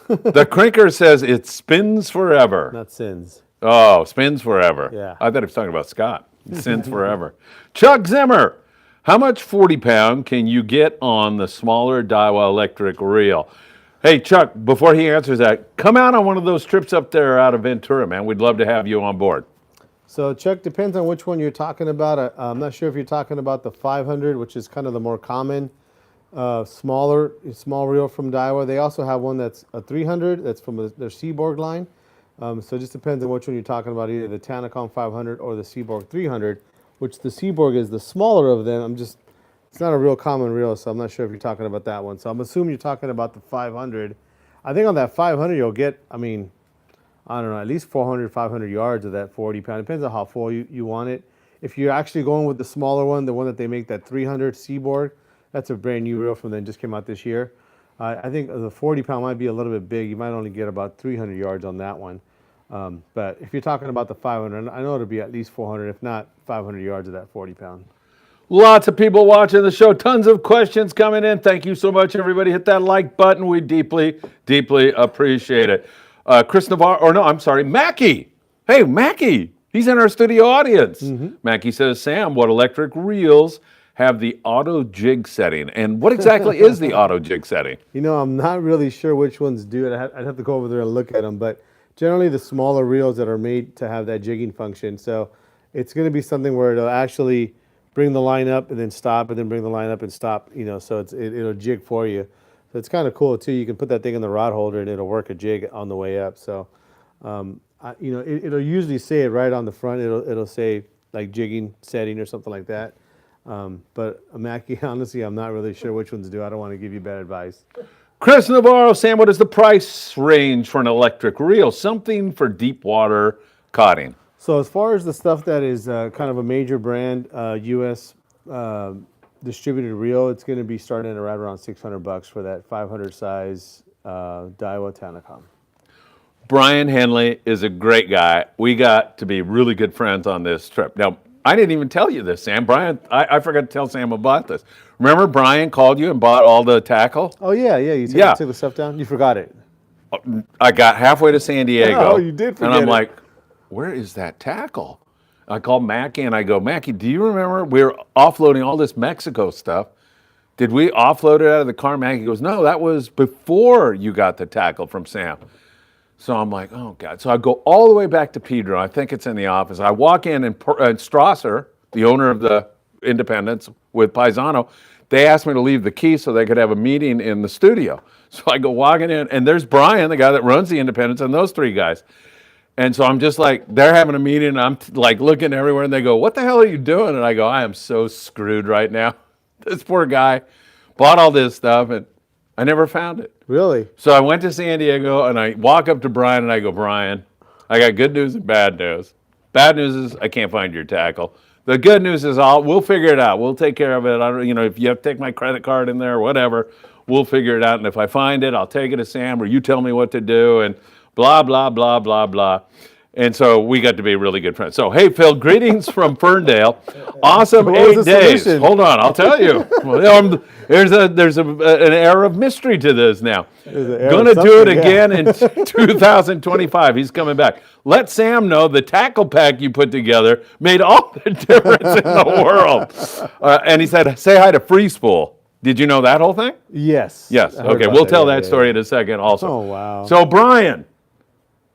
Speaker 1: The Crinker says it spins forever.
Speaker 2: Not sins.
Speaker 1: Oh, spins forever.
Speaker 2: Yeah.
Speaker 1: I thought he was talking about Scott. It spins forever. Chuck Zimmer, how much 40-pound can you get on the smaller Daiwa electric reel? Hey, Chuck, before he answers that, come out on one of those trips up there out of Ventura, man. We'd love to have you on board.
Speaker 2: So, Chuck, depends on which one you're talking about. I'm not sure if you're talking about the 500, which is kind of the more common small reel from Daiwa. They also have one that's a 300. That's from their Seaborg line. So it just depends on which one you're talking about, either the Tanacom 500 or the Seaborg 300, which the Seaborg is the smaller of them. It's not a real common reel, so I'm not sure if you're talking about that one. So I'm assuming you're talking about the 500. I think on that 500 you'll get, I don't know, at least 400, 500 yards of that 40-pound. Depends on how full you want it. If you're actually going with the smaller one, the one that they make, that 300 Seaborg, that's a brand new reel from them, just came out this year. I think the 40-pound might be a little bit big. You might only get about 300 yards on that one. But if you're talking about the 500, I know it'll be at least 400, if not 500 yards of that 40-pound.
Speaker 1: Lots of people watching the show. Tons of questions coming in. Thank you so much, everybody. Hit that like button. We deeply, deeply appreciate it. Chris Navarro, or no, I'm sorry, Mackie. Hey, Mackie. He's in our studio audience. Mackie says, Sam, what electric reels have the auto jig setting? And what exactly is the auto jig setting?
Speaker 2: I'm not really sure which ones do it. I'd have to go over there and look at them. But generally the smaller reels that are made to have that jigging function. So it's going to be something where it'll actually bring the line up and then stop, and then bring the line up and stop, so it'll jig for you. So it's kind of cool too. You can put that thing in the rod holder and it'll work a jig on the way up. So, it'll usually say it right on the front. It'll say like jigging setting or something like that. But Mackie, honestly, I'm not really sure which ones do. I don't want to give you bad advice.
Speaker 1: Chris Navarro, Sam, what is the price range for an electric reel? Something for deep water caughting.
Speaker 2: So as far as the stuff that is kind of a major brand, U.S. Distributed reel, it's going to be starting at right around $600 for that 500 size Daiwa Tanacom.
Speaker 1: Brian Henley is a great guy. We got to be really good friends on this trip. Now, I didn't even tell you this, Sam. Brian, I forgot to tell Sam about this. Remember Brian called you and bought all the tackle?
Speaker 2: Oh yeah, yeah. You
Speaker 1: Yeah.
Speaker 2: took the stuff down. You forgot it.
Speaker 1: I got halfway to San Diego.
Speaker 2: Oh, you did forget
Speaker 1: And I'm
Speaker 2: it.
Speaker 1: like, where is that tackle? I called Mackie and I go, Mackie, do you remember we were offloading all this Mexico stuff? Did we offload it out of the car? Mackie goes, no, that was before you got the tackle from Sam. So I'm like, oh, God. So I go all the way back to Pedro. I think it's in the office. I walk in and Strasser, the owner of the Independence with Paisano, they asked me to leave the key so they could have a meeting in the studio. So I go walking in, and there's Brian, the guy that runs the Independence, and those three guys. And so I'm just like, they're having a meeting, and I'm like looking everywhere, and they go, what the hell are you doing? And I go, I am so screwed right now. This poor guy bought all this stuff, and I never found it.
Speaker 2: Really?
Speaker 1: So I went to San Diego, and I walk up to Brian, and I go, Brian, I got good news and bad news. Bad news is I can't find your tackle. The good news is we'll figure it out. We'll take care of it. I don't, if you have to take my credit card in there or whatever, we'll figure it out. And if I find it, I'll take it to Sam, or you tell me what to do, and blah, blah, blah, blah, blah. And so we got to be really good friends. So, hey, Phil, greetings from Ferndale. Awesome
Speaker 2: What was
Speaker 1: 8
Speaker 2: the
Speaker 1: days.
Speaker 2: solution?
Speaker 1: Hold on, I'll tell you. There's an air of mystery to this now. Going to do it again in 2025. He's coming back. Let Sam know the tackle pack you put together made all the difference in the world. And he said, say hi to Free Spool. Did you know that whole thing?
Speaker 2: Yes.
Speaker 1: Yes.
Speaker 2: I heard
Speaker 1: Okay,
Speaker 2: about
Speaker 1: we'll tell
Speaker 2: Yeah,
Speaker 1: that
Speaker 2: yeah,
Speaker 1: story
Speaker 2: yeah.
Speaker 1: in a second also.
Speaker 2: Oh, wow.
Speaker 1: So, Brian,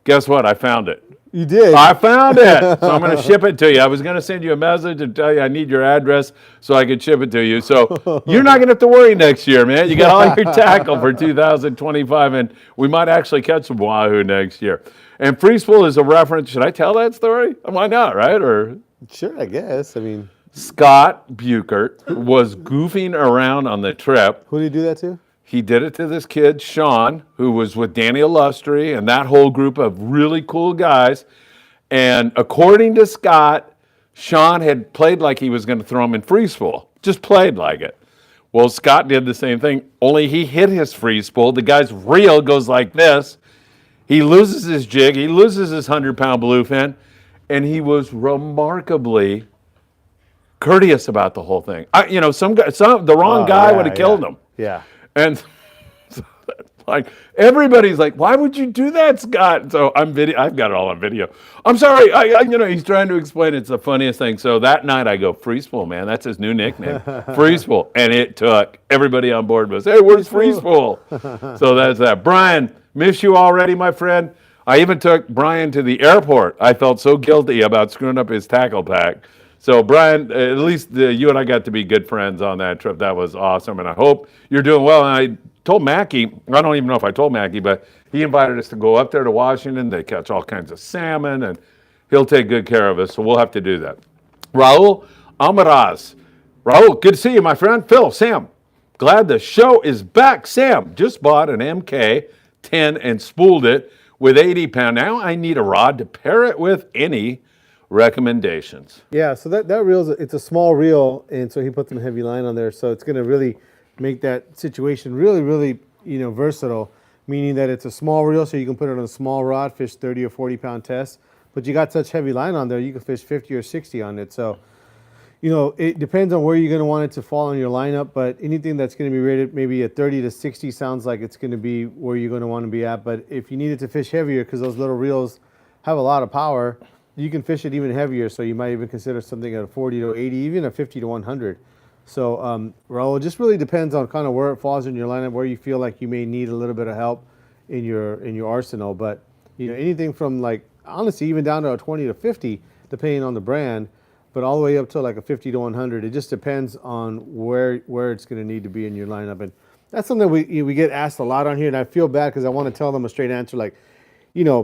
Speaker 1: guess what? I found it.
Speaker 2: You did.
Speaker 1: I found it. So I'm going to ship it to you. I was going to send you a message and tell you I need your address so I could ship it to you. So you're not going to have to worry next year, man. You got all your tackle for 2025, and we might actually catch some wahoo next year. And Free Spool is a reference. Should I tell that story? Why not, right? Or
Speaker 2: Sure, I guess. I mean,
Speaker 1: Scott Buchert was goofing around on the trip.
Speaker 2: who did you do that to?
Speaker 1: He did it to this kid, Sean, who was with Danny Illustri and that whole group of really cool guys. And according to Scott, Sean had played like he was going to throw him in free spool. Just played like it. Well, Scott did the same thing, only he hit his free spool. The guy's reel goes like this. He loses his jig. He loses his 100-pound bluefin. And he was remarkably courteous about the whole thing. The wrong guy would have killed him.
Speaker 2: Yeah.
Speaker 1: And like everybody's like, why would you do that, Scott? So I've got it all on video. I'm sorry. He's trying to explain. It's the funniest thing. So that night I go, Free Spool, man. That's his new nickname, Free Spool. And it took everybody on board was, hey, where's Free Spool? So that's that. Brian, miss you already, my friend. I even took Brian to the airport. I felt so guilty about screwing up his tackle pack. So, Brian, at least you and I got to be good friends on that trip. That was awesome, and I hope you're doing well. And I told Mackie, I don't even know if I told Mackie, but he invited us to go up there to Washington. They catch all kinds of salmon, and he'll take good care of us, so we'll have to do that. Raul Almaraz. Raul, good to see you, my friend. Phil, Sam, glad the show is back. Sam just bought an MK-10 and spooled it with 80 pound. Now I need a rod to pair it with. Any recommendations?
Speaker 2: Yeah, so that reel it's a small reel, and so he put some heavy line on there, so it's going to really make that situation really, really versatile. Meaning that it's a small reel, so you can put it on a small rod, fish 30 or 40 pound test. But you got such heavy line on there, you can fish 50 or 60 on it. So, it depends on where you're going to want it to fall on your lineup. But anything that's going to be rated maybe a 30 to 60 sounds like it's going to be where you're going to want to be at. But if you needed to fish heavier, because those little reels have a lot of power, you can fish it even heavier, so you might even consider something at a 40 to 80, even a 50 to 100. So, Raul, it just really depends on kind of where it falls in your lineup, where you feel like you may need a little bit of help in your arsenal. But anything from honestly even down to a 20 to 50, depending on the brand, but all the way up to like a 50 to 100. It just depends on where it's going to need to be in your lineup, and that's something we get asked a lot on here, and I feel bad because I want to tell them a straight answer like,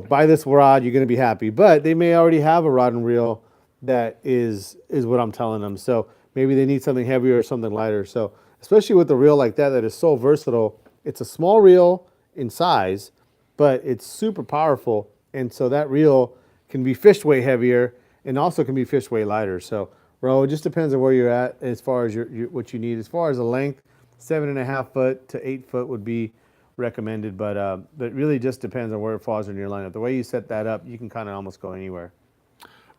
Speaker 2: buy this rod, you're going to be happy. But they may already have a rod and reel that is what I'm telling them. So maybe they need something heavier or something lighter. So especially with a reel like that is so versatile. It's a small reel in size, but it's super powerful. And so that reel can be fished way heavier and also can be fished way lighter. So, Ro, it just depends on where you're at as far as what you need. As far as the length, 7.5 foot to 8 foot would be recommended, but it really just depends on where it falls in your lineup. The way you set that up, you can kind of almost go anywhere.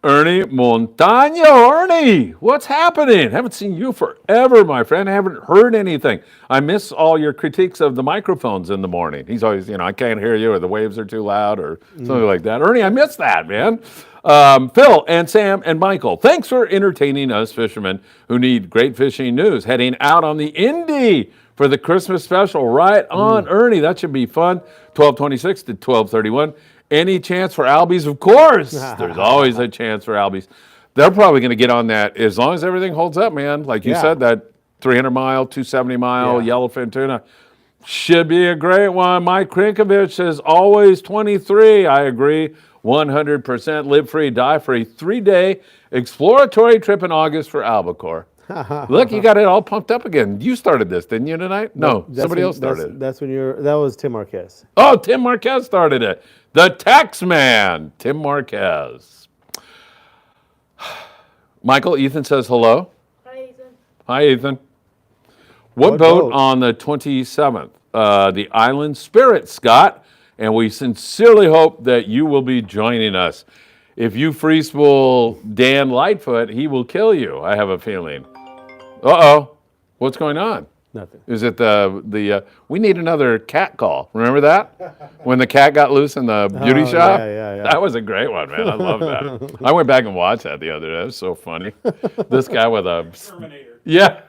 Speaker 1: Ernie Montano. Ernie, what's happening? Haven't seen you forever, my friend. I haven't heard anything. I miss all your critiques of the microphones in the morning. He's always, I can't hear you, or the waves are too loud, or something like that. Ernie, I miss that, man. Phil and Sam and Michael, thanks for entertaining us fishermen who need great fishing news. Heading out on the Indy for the Christmas special. Right on, Ernie. That should be fun. 12:26 to 12:31. Any chance for Albies? Of course. There's always a chance for Albies. They're probably going to get on that as long as everything holds up, man. Like you said, that 300-mile, 270-mile yellowfin tuna should be a great one. Mike Krinkovich says, always 23. I agree. 100% live free, die free. 3-day exploratory trip in August for albacore. Look, you got it all pumped up again. You started this, didn't you, tonight? No, somebody else started it.
Speaker 2: That's when that was Tim Marquez.
Speaker 1: Oh, Tim Marquez started it. The tax man, Tim Marquez. Michael, Ethan says hello.
Speaker 3: Hi, Ethan.
Speaker 1: Hi, Ethan. What boat on the 27th? The Island Spirit, Scott. And we sincerely hope that you will be joining us. If you free spool Dan Lightfoot, he will kill you, I have a feeling. Uh-oh. What's going on?
Speaker 2: Nothing.
Speaker 1: Is it we need another cat call. Remember that? When the cat got loose in the beauty shop?
Speaker 2: Yeah.
Speaker 1: That was a great one, man. I love that. I went back and watched that the other day. It was so funny. This guy with a...
Speaker 4: Terminator.
Speaker 1: Yeah.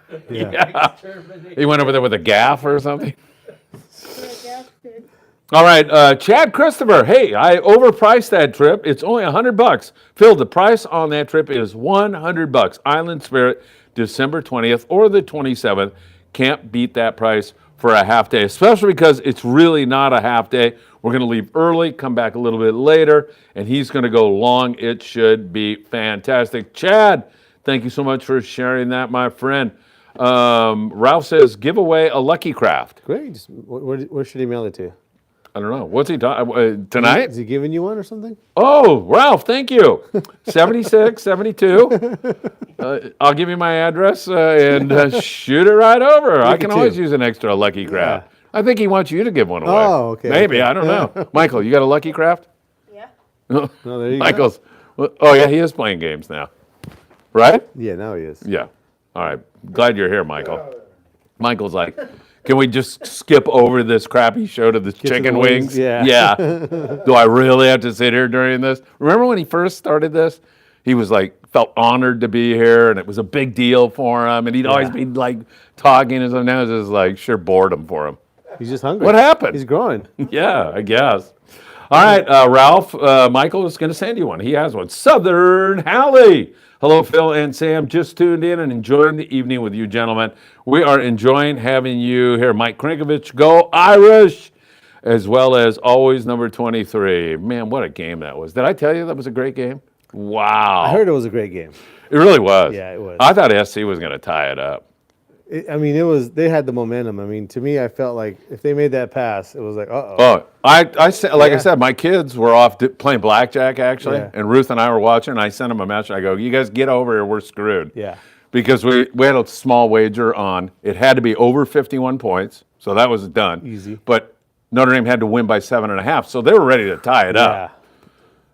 Speaker 1: He went over there with a gaff or something. All right, Chad Christopher. Hey, I overpriced that trip. It's only $100. Phil, the price on that trip is $100. Island Spirit, December 20th or the 27th. Can't beat that price for a half day, especially because it's really not a half day. We're going to leave early, come back a little bit later, and he's going to go long. It should be fantastic. Chad, thank you so much for sharing that, my friend. Ralph says, give away a Lucky Craft.
Speaker 2: Great. Where should he mail it to?
Speaker 1: I don't know. What's he talking tonight?
Speaker 2: Is he giving you one or something?
Speaker 1: Oh, Ralph, thank you. 76, 72. I'll give you my address and shoot it right over. I can always use an extra Lucky Craft. I think he wants you to give one away.
Speaker 2: Oh, okay.
Speaker 1: Maybe, I don't know. Michael, you got a Lucky Craft?
Speaker 3: Yeah.
Speaker 2: No, there you
Speaker 1: Michael's, oh yeah, he is playing games now. Right?
Speaker 2: go. Yeah, now he is.
Speaker 1: Yeah. All right. Glad you're here, Michael. Michael's like, can we just skip over this crappy show to the chicken wings?
Speaker 2: Yeah.
Speaker 1: Do I really have to sit here during this? Remember when he first started this? He was like, felt honored to be here, and it was a big deal for him, and he'd always be like talking and stuff. Now it's just like sheer boredom for him.
Speaker 2: He's just hungry.
Speaker 1: What happened?
Speaker 2: He's growing.
Speaker 1: Yeah, I guess. All right, Ralph, Michael is going to send you one. He has one. Southern Hallie. Hello, Phil and Sam. Just tuned in and enjoying the evening with you, gentlemen. We are enjoying having you here. Mike Krinkovich, go Irish, as well as always number 23. Man, what a game that was. Did I tell you that was a great game? Wow.
Speaker 2: I heard it was a great game.
Speaker 1: It really was.
Speaker 2: Yeah, it was.
Speaker 1: I thought SC was going to tie it up.
Speaker 2: They had the momentum. I mean, to me, I felt like if they made that pass, it was like, uh-oh.
Speaker 1: Oh, I said, my kids were off playing blackjack, actually, and Ruth and I were watching, and I sent them a message. I go, you guys get over here, we're screwed.
Speaker 2: Yeah.
Speaker 1: Because we had a small wager on, it had to be over 51 points, so that was done.
Speaker 2: Easy.
Speaker 1: But Notre Dame had to win by 7.5, so they were ready to tie it up.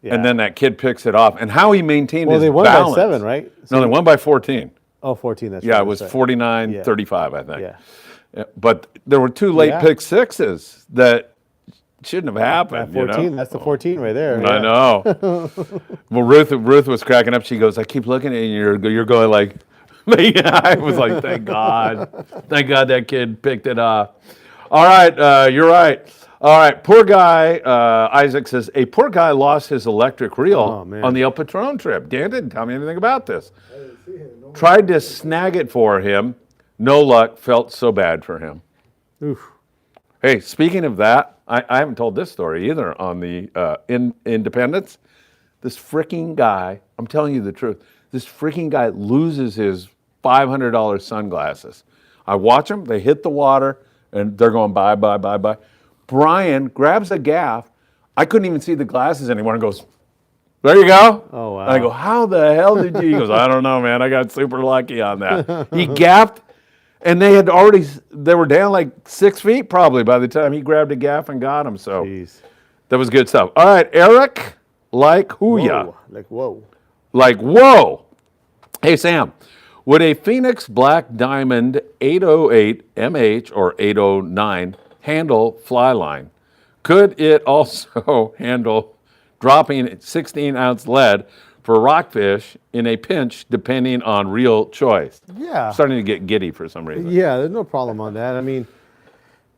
Speaker 2: Yeah.
Speaker 1: And then that kid picks it off. And how he maintained his
Speaker 2: they won
Speaker 1: balance.
Speaker 2: by 7, right?
Speaker 1: No, they won by 14.
Speaker 2: Oh, 14, that's right.
Speaker 1: Yeah, it was 49-35, I think.
Speaker 2: Yeah.
Speaker 1: But there were two late pick sixes that shouldn't have happened.
Speaker 2: 14, that's the 14 right there.
Speaker 1: I know. Well, Ruth was cracking up. She goes, I keep looking at you, and you're going like, I was like, thank God. Thank God that kid picked it up. All right, you're right. All right, poor guy, Isaac says, a poor guy lost his electric reel on the El Patron trip. Dan didn't tell me anything about this. Tried to snag it for him. No luck. Felt so bad for him.
Speaker 2: Oof.
Speaker 1: Hey, speaking of that, I haven't told this story either on the Independence. This freaking guy, I'm telling you the truth, this freaking guy loses his $500 sunglasses. I watch them, they hit the water, and they're going bye, bye, bye, bye. Brian grabs a gaff. I couldn't even see the glasses anymore and goes, there you go.
Speaker 2: Oh, wow.
Speaker 1: And I go, how the hell did you? He goes, I don't know, man. I got super lucky on that. He gaffed, and they were down like 6 feet probably by the time he grabbed a gaff and got him. So
Speaker 2: Jeez.
Speaker 1: that was good stuff. All right, Eric, like Hooya.
Speaker 2: Whoa. Like, whoa.
Speaker 1: Like, whoa. Hey, Sam, would a Phoenix Black Diamond 808 MH or 809 handle fly line? Could it also handle dropping 16-ounce lead for rockfish in a pinch, depending on real choice?
Speaker 2: Yeah.
Speaker 1: I'm starting to get giddy for some reason.
Speaker 2: Yeah, there's no problem on that. I mean,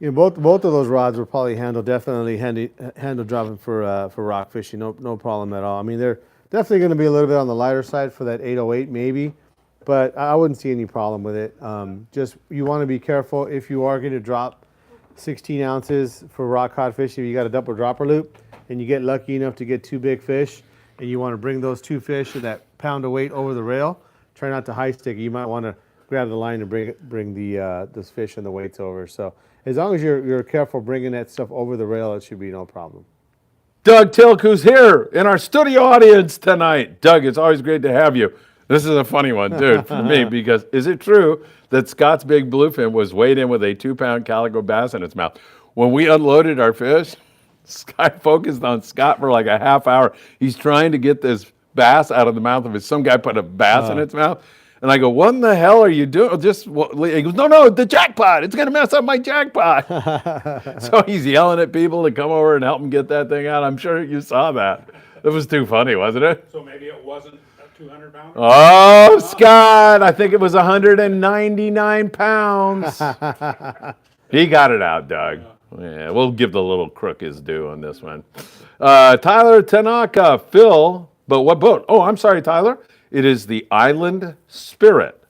Speaker 2: both of those rods will probably handle dropping for rock fishing. No problem at all. I mean, they're definitely going to be a little bit on the lighter side for that 808 maybe, but I wouldn't see any problem with it. Just you want to be careful if you are going to drop 16 ounces for rock cod fishing. If you got a double dropper loop and you get lucky enough to get 2 big fish, and you want to bring those 2 fish and that pound of weight over the rail, try not to high stick it. You might want to grab the line and bring those fish and the weights over. So as long as you're careful bringing that stuff over the rail, it should be no problem.
Speaker 1: Doug Tilk, who's here in our studio audience tonight. Doug, it's always great to have you. This is a funny one, dude, for me, because is it true that Scott's big bluefin was weighed in with a 2-pound calico bass in its mouth? When we unloaded our fish, Scott focused on Scott for like a half hour. He's trying to get this bass out of the mouth of it. Some guy put a bass in its mouth. And I go, what in the hell are you doing? He goes, no, the jackpot. It's going to mess up my jackpot. So he's yelling at people to come over and help him get that thing out. I'm sure you saw that. It was too funny, wasn't it?
Speaker 4: So maybe it wasn't a 200-pounder?
Speaker 1: Oh, Scott, I think it was 199 pounds. He got it out, Doug. Yeah, we'll give the little crook his due on this one. Tyler Tanaka, Phil, but what boat? Oh, I'm sorry, Tyler. It is the Island Spirit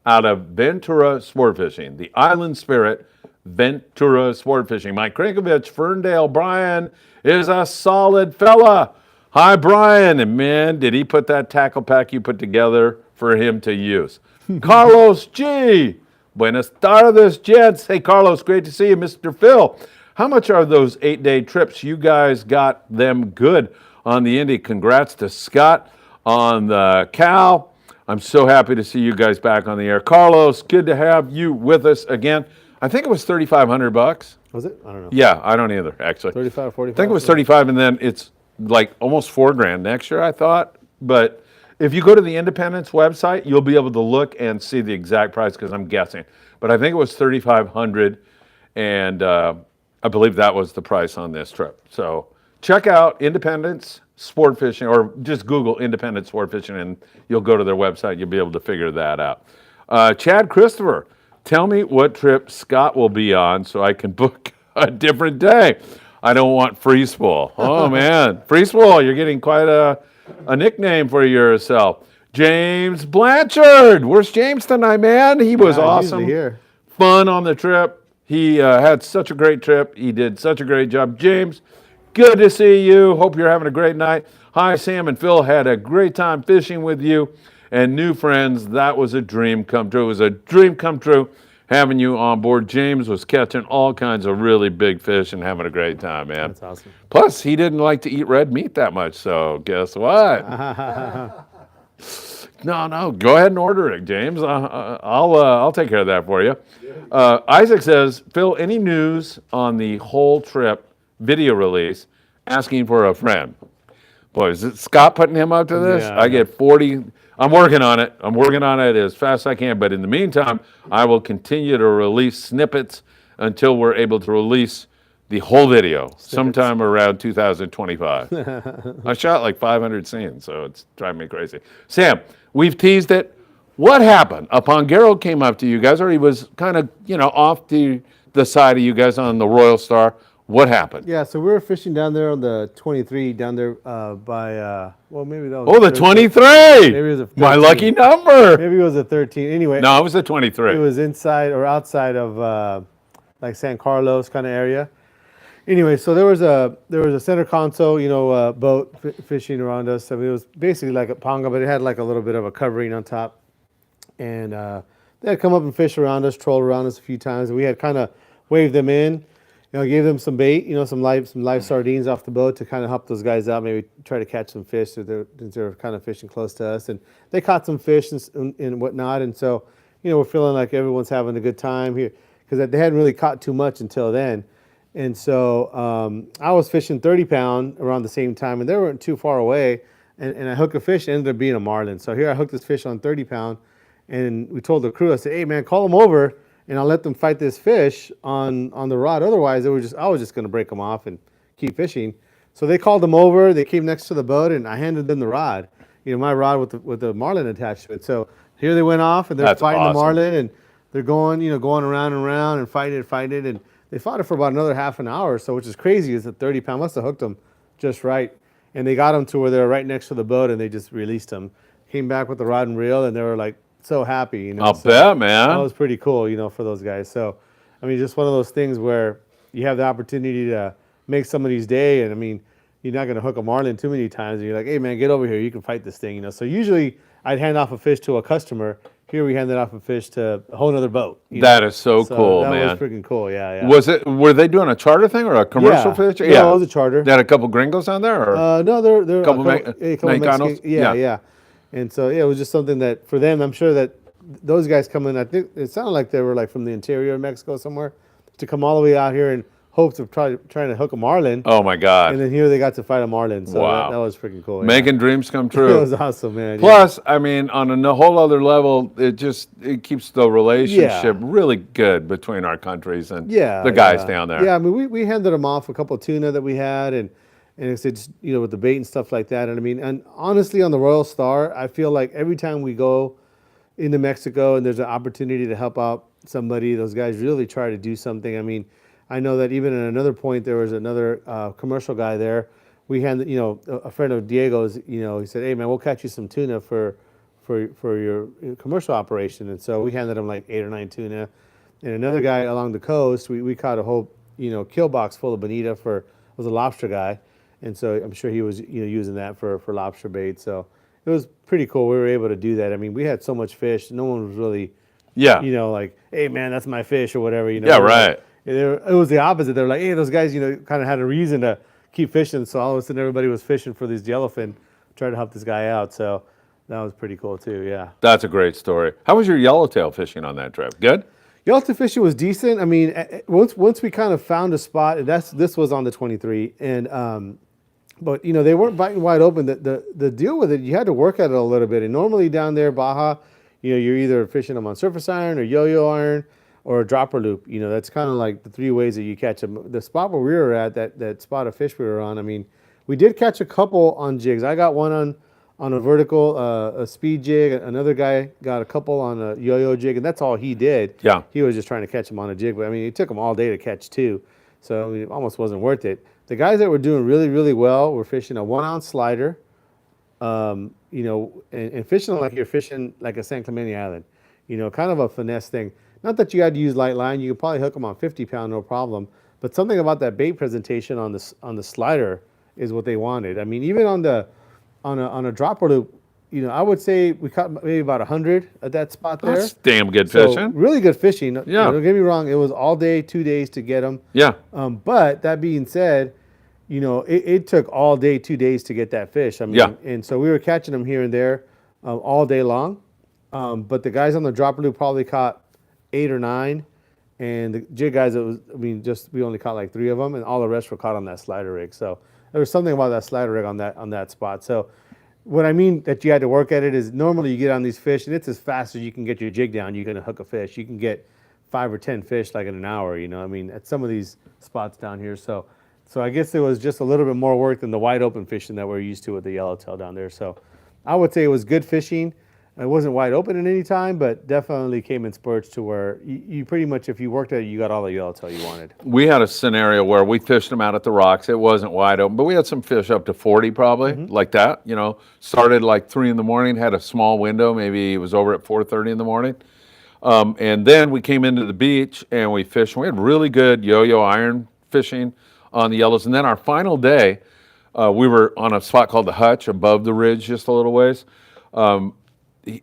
Speaker 1: out of Ventura Sportfishing. The Island Spirit, Ventura Sportfishing. Mike Krinkovich, Ferndale. Brian is a solid fella. Hi, Brian. And man, did he put that tackle pack you put together for him to use. Carlos G. Buenas tardes, gents. Hey, Carlos, great to see you. Mr. Phil, how much are those 8-day trips? You guys got them good on the Indy. Congrats to Scott on the Cal. I'm so happy to see you guys back on the air. Carlos, good to have you with us again. I think it was $3,500.
Speaker 2: Was it? I don't know.
Speaker 1: Yeah, I don't either, actually.
Speaker 2: 35, 45?
Speaker 1: I think it was 35, and then it's like almost $4,000 next year, I thought. But if you go to the Independence website, you'll be able to look and see the exact price because I'm guessing. But I think it was $3,500, and I believe that was the price on this trip. So check out Independence Sport Fishing, or just Google Independent Sport Fishing, and you'll go to their website. You'll be able to figure that out. Chad Christopher, tell me what trip Scott will be on so I can book a different day. I don't want free spool. Oh, man. Free spool, you're getting quite a nickname for yourself. James Blanchard. Where's James tonight, man? He was awesome.
Speaker 2: Here.
Speaker 1: Fun on the trip. He had such a great trip. He did such a great job. James, good to see you. Hope you're having a great night. Hi, Sam and Phil. Had a great time fishing with you and new friends. That was a dream come true. It was a dream come true having you on board. James was catching all kinds of really big fish and having a great time, man.
Speaker 2: That's awesome.
Speaker 1: Plus, he didn't like to eat red meat that much, so guess what? No, go ahead and order it, James. I'll take care of that for you. Isaac says, Phil, any news on the whole trip video release asking for a friend? Boy, is it Scott putting him up to this?
Speaker 2: Yeah,
Speaker 1: I get 40. I'm working on it. I'm working on it as fast as I can. But in the meantime, I will continue to release snippets until we're able to release the whole video sometime around 2025. I shot like 500 scenes, so it's driving me crazy. Sam, we've teased it. What happened? Pongaro came up to you guys, or he was kind of, off to the side of you guys on the Royal Star. What happened?
Speaker 2: Yeah, so we were fishing down there on the 23, down there by, maybe that was...
Speaker 1: Oh, the 23!
Speaker 2: Maybe it was a 13.
Speaker 1: My lucky number!
Speaker 2: Maybe it was a 13. Anyway.
Speaker 1: No, it was a 23.
Speaker 2: It was inside or outside of like San Carlos kind of area. Anyway, so there was a center console, boat fishing around us. I mean, it was basically like a ponga, but it had like a little bit of a covering on top. And they had come up and fish around us, troll around us a few times. And we had kind of waved them in, gave them some bait, some live sardines off the boat to kind of help those guys out, maybe try to catch some fish since they're kind of fishing close to us. And they caught some fish and whatnot. And so, we're feeling like everyone's having a good time here because they hadn't really caught too much until then. And so I was fishing 30-pound around the same time, and they weren't too far away. and I hook a fish, it ended up being a marlin. So here I hooked this fish on 30 pound, and we told the crew, I said, hey man, call them over, and I'll let them fight this fish on the rod. Otherwise, I was just going to break them off and keep fishing. So they called them over. They came next to the boat, and I handed them the rod. My rod with the marlin attached to it. So here they went off, and they're
Speaker 1: That's
Speaker 2: fighting
Speaker 1: awesome.
Speaker 2: the marlin, and they're going around and around and fighting it, and they fought it for about another half an hour or so, which is crazy. Is that 30 pound must have hooked them just right, and they got them to where they were right next to the boat, and they just released them. Came back with the rod and reel, and they were like so happy.
Speaker 1: I'll
Speaker 2: So
Speaker 1: bet, man.
Speaker 2: that was pretty cool, for those guys. So, I mean, just one of those things where you have the opportunity to make somebody's day, and I mean, you're not going to hook a marlin too many times, and you're like, hey man, get over here, you can fight this thing. So usually I'd hand off a fish to a customer. Here we handed off a fish to a whole other boat.
Speaker 1: That is so cool,
Speaker 2: that
Speaker 1: man.
Speaker 2: was freaking cool. Yeah.
Speaker 1: Were they doing a charter thing or a commercial fish?
Speaker 2: Yeah, it was a charter.
Speaker 1: They had a couple gringos on there, or
Speaker 2: No, they're
Speaker 1: Couple
Speaker 2: Mexican.
Speaker 1: Mexicanos?
Speaker 2: Yeah. And so it was just something that for them, I'm sure that those guys come in. I think it sounded like they were like from the interior of Mexico somewhere, to come all the way out here in hopes of trying to hook a marlin.
Speaker 1: oh my God,
Speaker 2: And then here they got to fight a marlin. So
Speaker 1: Wow.
Speaker 2: that was freaking cool.
Speaker 1: making dreams come
Speaker 2: It
Speaker 1: true.
Speaker 2: was awesome, man.
Speaker 1: Plus, I mean, on a whole other level, it keeps the relationship really good between our countries and the guys down there.
Speaker 2: Yeah, I mean, we handed them off a couple of tuna that we had, and it's just, with the bait and stuff like that. And I mean, and honestly, on the Royal Star, I feel like every time we go into Mexico and there's an opportunity to help out somebody, those guys really try to do something. I mean, I know that even at another point, there was another commercial guy there. We handed, a friend of Diego's, he said, hey man, we'll catch you some tuna for your commercial operation. And so we handed him like 8 or 9 tuna. And another guy along the coast, we caught a whole, kill box full of bonita was a lobster guy. And so I'm sure he was, using that for lobster bait. So it was pretty cool. We were able to do that. I mean, we had so much fish. No one was really, like, hey man, that's my fish or whatever,
Speaker 1: Yeah, right.
Speaker 2: It was the opposite. They were like, hey, those guys, kind of had a reason to keep fishing. So all of a sudden, everybody was fishing for these yellowfin, trying to help this guy out. So that was pretty cool too. Yeah.
Speaker 1: That's a great story. How was your yellowtail fishing on that trip? Good?
Speaker 2: Yellowtail fishing was decent. I mean, once we kind of found a spot, this was on the 23, and but they weren't biting wide open. The deal with it, you had to work at it a little bit. And normally down there, Baja, you're either fishing them on surface iron or yo-yo iron, or a dropper loop. That's kind of like the 3 ways that you catch them. The spot where we were at, that spot of fish we were on, I mean, we did catch a couple on jigs. I got one on a vertical, a speed jig. Another guy got a couple on a yo-yo jig, and that's all he did.
Speaker 1: Yeah.
Speaker 2: He was just trying to catch them on a jig, but I mean, it took him all day to catch 2. So I mean, it almost wasn't worth it. The guys that were doing really, really well were fishing a 1-ounce slider, and fishing like you're fishing like a San Clemente Island, kind of a finesse thing. Not that you had to use light line. You could probably hook them on 50 pound, no problem. But something about that bait presentation on the slider is what they wanted. I mean, even on a dropper loop, I would say we caught maybe about 100 at that spot there.
Speaker 1: That's damn good
Speaker 2: So
Speaker 1: fishing.
Speaker 2: really good fishing.
Speaker 1: Yeah.
Speaker 2: Don't get me wrong. It was all day, 2 days to get them.
Speaker 1: Yeah.
Speaker 2: But that being said, it took all day, 2 days to get that fish. I mean,
Speaker 1: Yeah.
Speaker 2: And so we were catching them here and there all day long. But the guys on the dropper loop probably caught 8 or 9. And the jig guys, we only caught like 3 of them, and all the rest were caught on that slider rig. So there was something about that slider rig on that spot. So what I mean that you had to work at it is normally you get on these fish, and it's as fast as you can get your jig down, you're going to hook a fish. You can get 5 or 10 fish like in an hour, at some of these spots down here. So I guess it was just a little bit more work than the wide open fishing that we're used to with the yellowtail down there. So I would say it was good fishing. It wasn't wide open at any time, but definitely came in spurts to where you pretty much, if you worked at it, you got all the yellowtail you wanted.
Speaker 1: We had a scenario where we fished them out at the rocks. It wasn't wide open, but we had some fish up to 40 probably, like that. Started like 3 in the morning, had a small window. Maybe it was over at 4:30 in the morning. And then we came into the beach and we fished. We had really good yo-yo iron fishing on the yellows. And then our final day, we were on a spot called the Hutch above the ridge just a little ways.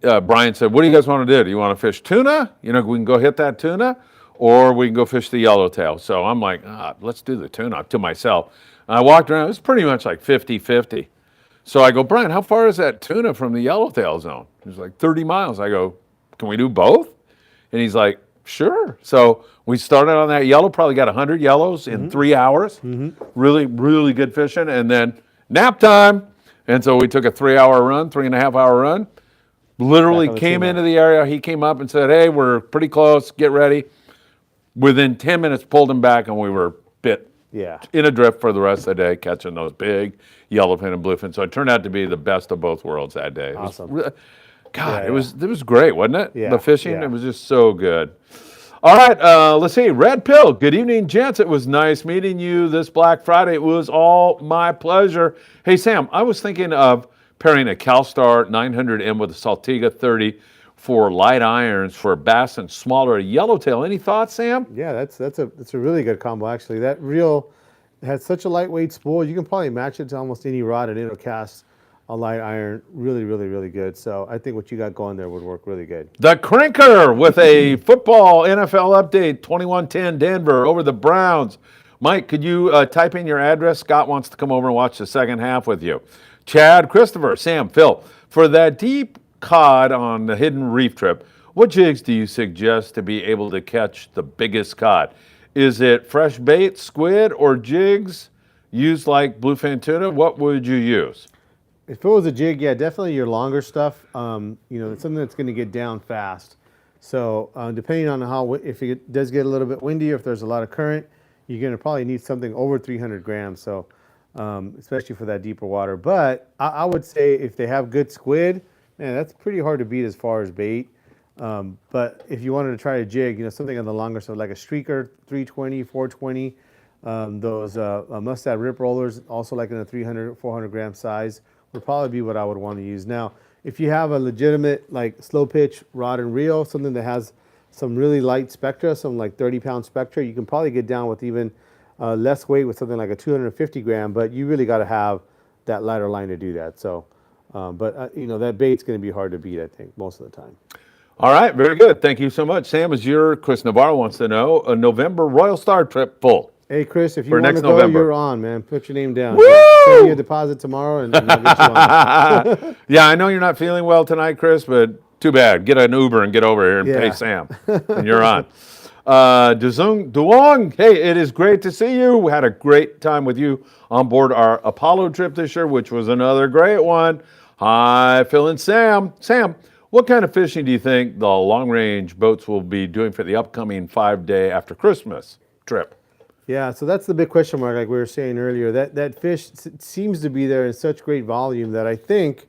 Speaker 1: Brian said, what do you guys want to do? Do you want to fish tuna? We can go hit that tuna, or we can go fish the yellowtail. So I'm like, let's do the tuna to myself. And I walked around. It was pretty much like 50-50. So I go, Brian, how far is that tuna from the yellowtail zone? He's like 30 miles. I go, can we do both? And he's like, sure. So we started on that yellow, probably got 100 yellows in 3 hours. Really, really good fishing. And then nap time. And so we took a 3-hour run, 3.5-hour run. Literally
Speaker 2: Back on the
Speaker 1: came
Speaker 2: tuna.
Speaker 1: into the area. He came up and said, "Hey, we're pretty close. Get ready." Within 10 minutes, pulled him back, and we were bit
Speaker 2: Yeah.
Speaker 1: in a drift for the rest of the day, catching those big yellowfin and bluefin. So it turned out to be the best of both worlds that day. It was
Speaker 2: Awesome.
Speaker 1: God,
Speaker 2: Yeah,
Speaker 1: it was great, wasn't it?
Speaker 2: Yeah,
Speaker 1: The fishing,
Speaker 2: yeah.
Speaker 1: it was just so good. All right, let's see. Red Pill. Good evening, gents. It was nice meeting you this Black Friday. It was all my pleasure. Hey, Sam, I was thinking of pairing a CalStar 900M with a Saltiga 30 for light irons for bass and smaller yellowtail. Any thoughts, Sam?
Speaker 2: Yeah, that's a really good combo actually. That reel has such a lightweight spool. You can probably match it to almost any rod and it'll cast a light iron really, really, really good. So I think what you got going there would work really good.
Speaker 1: The Crinker with a football NFL update, 21-10 Denver over the Browns. Mike, could you type in your address? Scott wants to come over and watch the second half with you. Chad, Christopher, Sam, Phil, for that deep cod on the Hidden Reef trip, what jigs do you suggest to be able to catch the biggest cod? Is it fresh bait, squid, or jigs used like bluefin tuna? What would you use?
Speaker 2: If it was a jig, yeah, definitely your longer stuff. It's something that's going to get down fast. So depending on if it does get a little bit windy, or if there's a lot of current, you're going to probably need something over 300 grams. So especially for that deeper water. But I would say if they have good squid, man, that's pretty hard to beat as far as bait. But if you wanted to try a jig, something on the longer side, like a streaker, 320, 420, those mustad rip rollers, also like in the 300, 400 gram size, would probably be what I would want to use. Now, if you have a legitimate like slow pitch rod and reel, something that has some really light spectra, some like 30-pound spectra, you can probably get down with even less weight with something like a 250 gram, but you really got to have that lighter line to do that. So, that bait's going to be hard to beat, I think, most of the time.
Speaker 1: All right, very good. Thank you so much. Sam, Chris Navarro wants to know, a November Royal Star trip full.
Speaker 2: Hey, Chris, if you
Speaker 1: For
Speaker 2: want to
Speaker 1: next
Speaker 2: go,
Speaker 1: November.
Speaker 2: you're on, man. Put your name down.
Speaker 1: Woo!
Speaker 2: Send you a deposit tomorrow, and I'll get you on.
Speaker 1: Yeah, I know you're not feeling well tonight, Chris, but too bad. Get an Uber and get over here and
Speaker 2: Yeah.
Speaker 1: pay Sam, and you're on. Duong, hey, it is great to see you. We had a great time with you on board our Apollo trip this year, which was another great one. Hi, Phil and Sam. Sam, what kind of fishing do you think the long-range boats will be doing for the upcoming 5-day after Christmas trip?
Speaker 2: Yeah, so that's the big question mark, like we were saying earlier. That fish seems to be there in such great volume that I think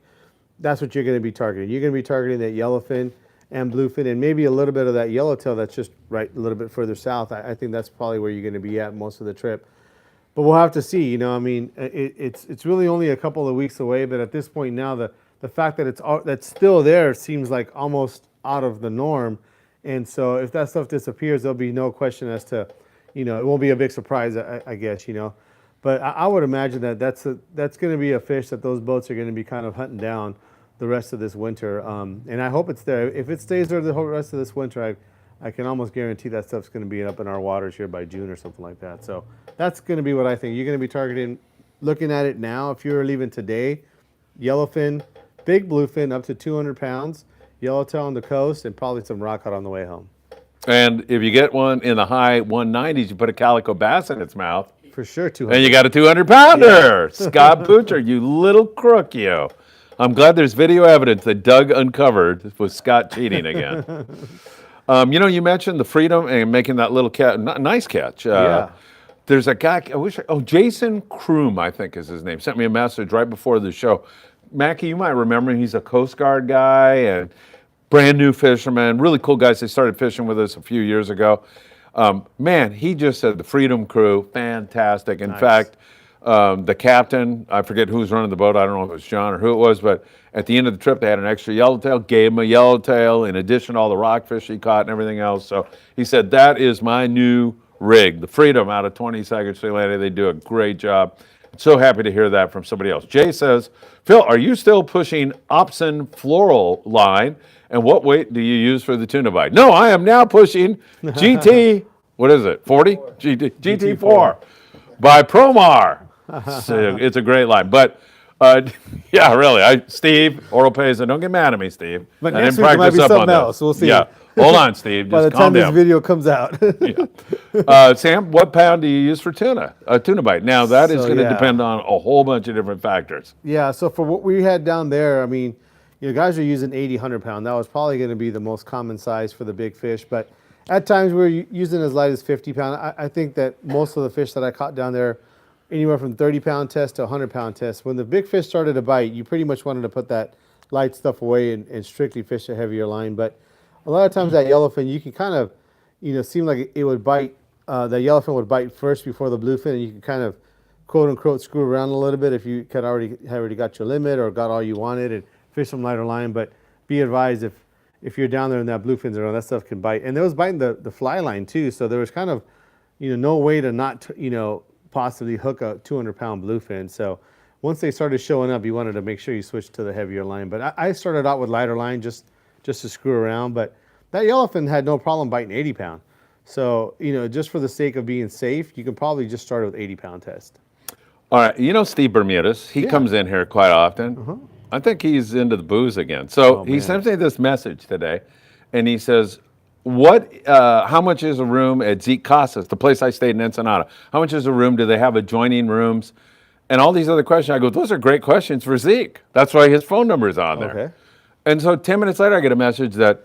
Speaker 2: that's what you're going to be targeting. You're going to be targeting that yellowfin and bluefin, and maybe a little bit of that yellowtail that's just right a little bit further south. I think that's probably where you're going to be at most of the trip. But we'll have to see. It's really only a couple of weeks away. But at this point now, the fact that that's still there seems like almost out of the norm. And so if that stuff disappears, there'll be no question as to, it won't be a big surprise, I guess. But I would imagine that that's going to be a fish that those boats are going to be kind of hunting down the rest of this winter. And I hope it's there. If it stays there the whole rest of this winter, I can almost guarantee that stuff's going to be up in our waters here by June or something like that. So that's going to be what I think. You're going to be targeting, looking at it now, if you're leaving today, yellowfin, big bluefin up to 200 pounds, yellowtail on the coast, and probably some rockcod on the way home.
Speaker 1: And if you get one in the high 190s, you put a calico bass in its mouth.
Speaker 2: For sure, 200.
Speaker 1: And you got a 200-pounder. Yeah. Scott Poocher, you little crook, you. I'm glad there's video evidence that Doug uncovered with Scott cheating again. You mentioned the Freedom and making that little nice catch.
Speaker 2: Yeah.
Speaker 1: There's a guy, Jason Kroom, I think is his name, sent me a message right before the show. Mackie, you might remember him. He's a Coast Guard guy and brand new fisherman, really cool guys. They started fishing with us a few years ago. He just said the Freedom crew, fantastic. In fact, the captain, I forget who was running the boat. I don't know if it was John or who it was, but at the end of the trip, they had an extra yellowtail, gave him a yellowtail in addition to all the rockfish he caught and everything else. So he said, that is my new rig, the Freedom out of 20 Saginaw Landing. They do a great job. So happy to hear that from somebody else. Jay says, Phil, are you still pushing Opson floral line? And what weight do you use for the tuna bite? No, I am now pushing GT, what is it, 40? GT4 by Promar. So it's a great line. But Yeah, really. Steve, Oropesa, don't get mad at me, Steve.
Speaker 2: But
Speaker 1: I
Speaker 2: next
Speaker 1: didn't
Speaker 2: week it might
Speaker 1: practice
Speaker 2: be
Speaker 1: up on
Speaker 2: something
Speaker 1: this.
Speaker 2: else. We'll see.
Speaker 1: Yeah. Hold on, Steve.
Speaker 2: By the
Speaker 1: Just calm
Speaker 2: time this
Speaker 1: down.
Speaker 2: video comes out.
Speaker 1: Sam, what pound do you use for tuna? A tuna bite. Now, that is
Speaker 2: So,
Speaker 1: going to
Speaker 2: yeah.
Speaker 1: depend on a whole bunch of different factors.
Speaker 2: Yeah, so for what we had down there, I mean, guys are using 80, 100 pound. That was probably going to be the most common size for the big fish. But at times we were using as light as 50 pound. I think that most of the fish that I caught down there, anywhere from 30 pound test to 100 pound test. When the big fish started to bite, you pretty much wanted to put that light stuff away and strictly fish a heavier line. But a lot of times that yellowfin, you can kind of, seem like it would bite, the yellowfin would bite first before the bluefin, and you can kind of, quote unquote, screw around a little bit if you had already got your limit or got all you wanted and fish some lighter line. But be advised, if you're down there and that bluefin's around, that stuff can bite. And it was biting the fly line too, so there was kind of, no way to not, possibly hook a 200-pound bluefin. So once they started showing up, you wanted to make sure you switched to the heavier line. But I started out with lighter line just to screw around. But that yellowfin had no problem biting 80 pound. So, just for the sake of being safe, you can probably just start with 80-pound test.
Speaker 1: All right. Steve Bermudez, he comes in here quite often. I think he's into the booze again. So he sent me this message today, and he says, how much is a room at Zeke Casas, the place I stayed in Ensenada? How much is a room? Do they have adjoining rooms? And all these other questions. I go, those are great questions for Zeke. That's why his phone number is on there.
Speaker 2: Okay.
Speaker 1: And so 10 minutes later, I get a message that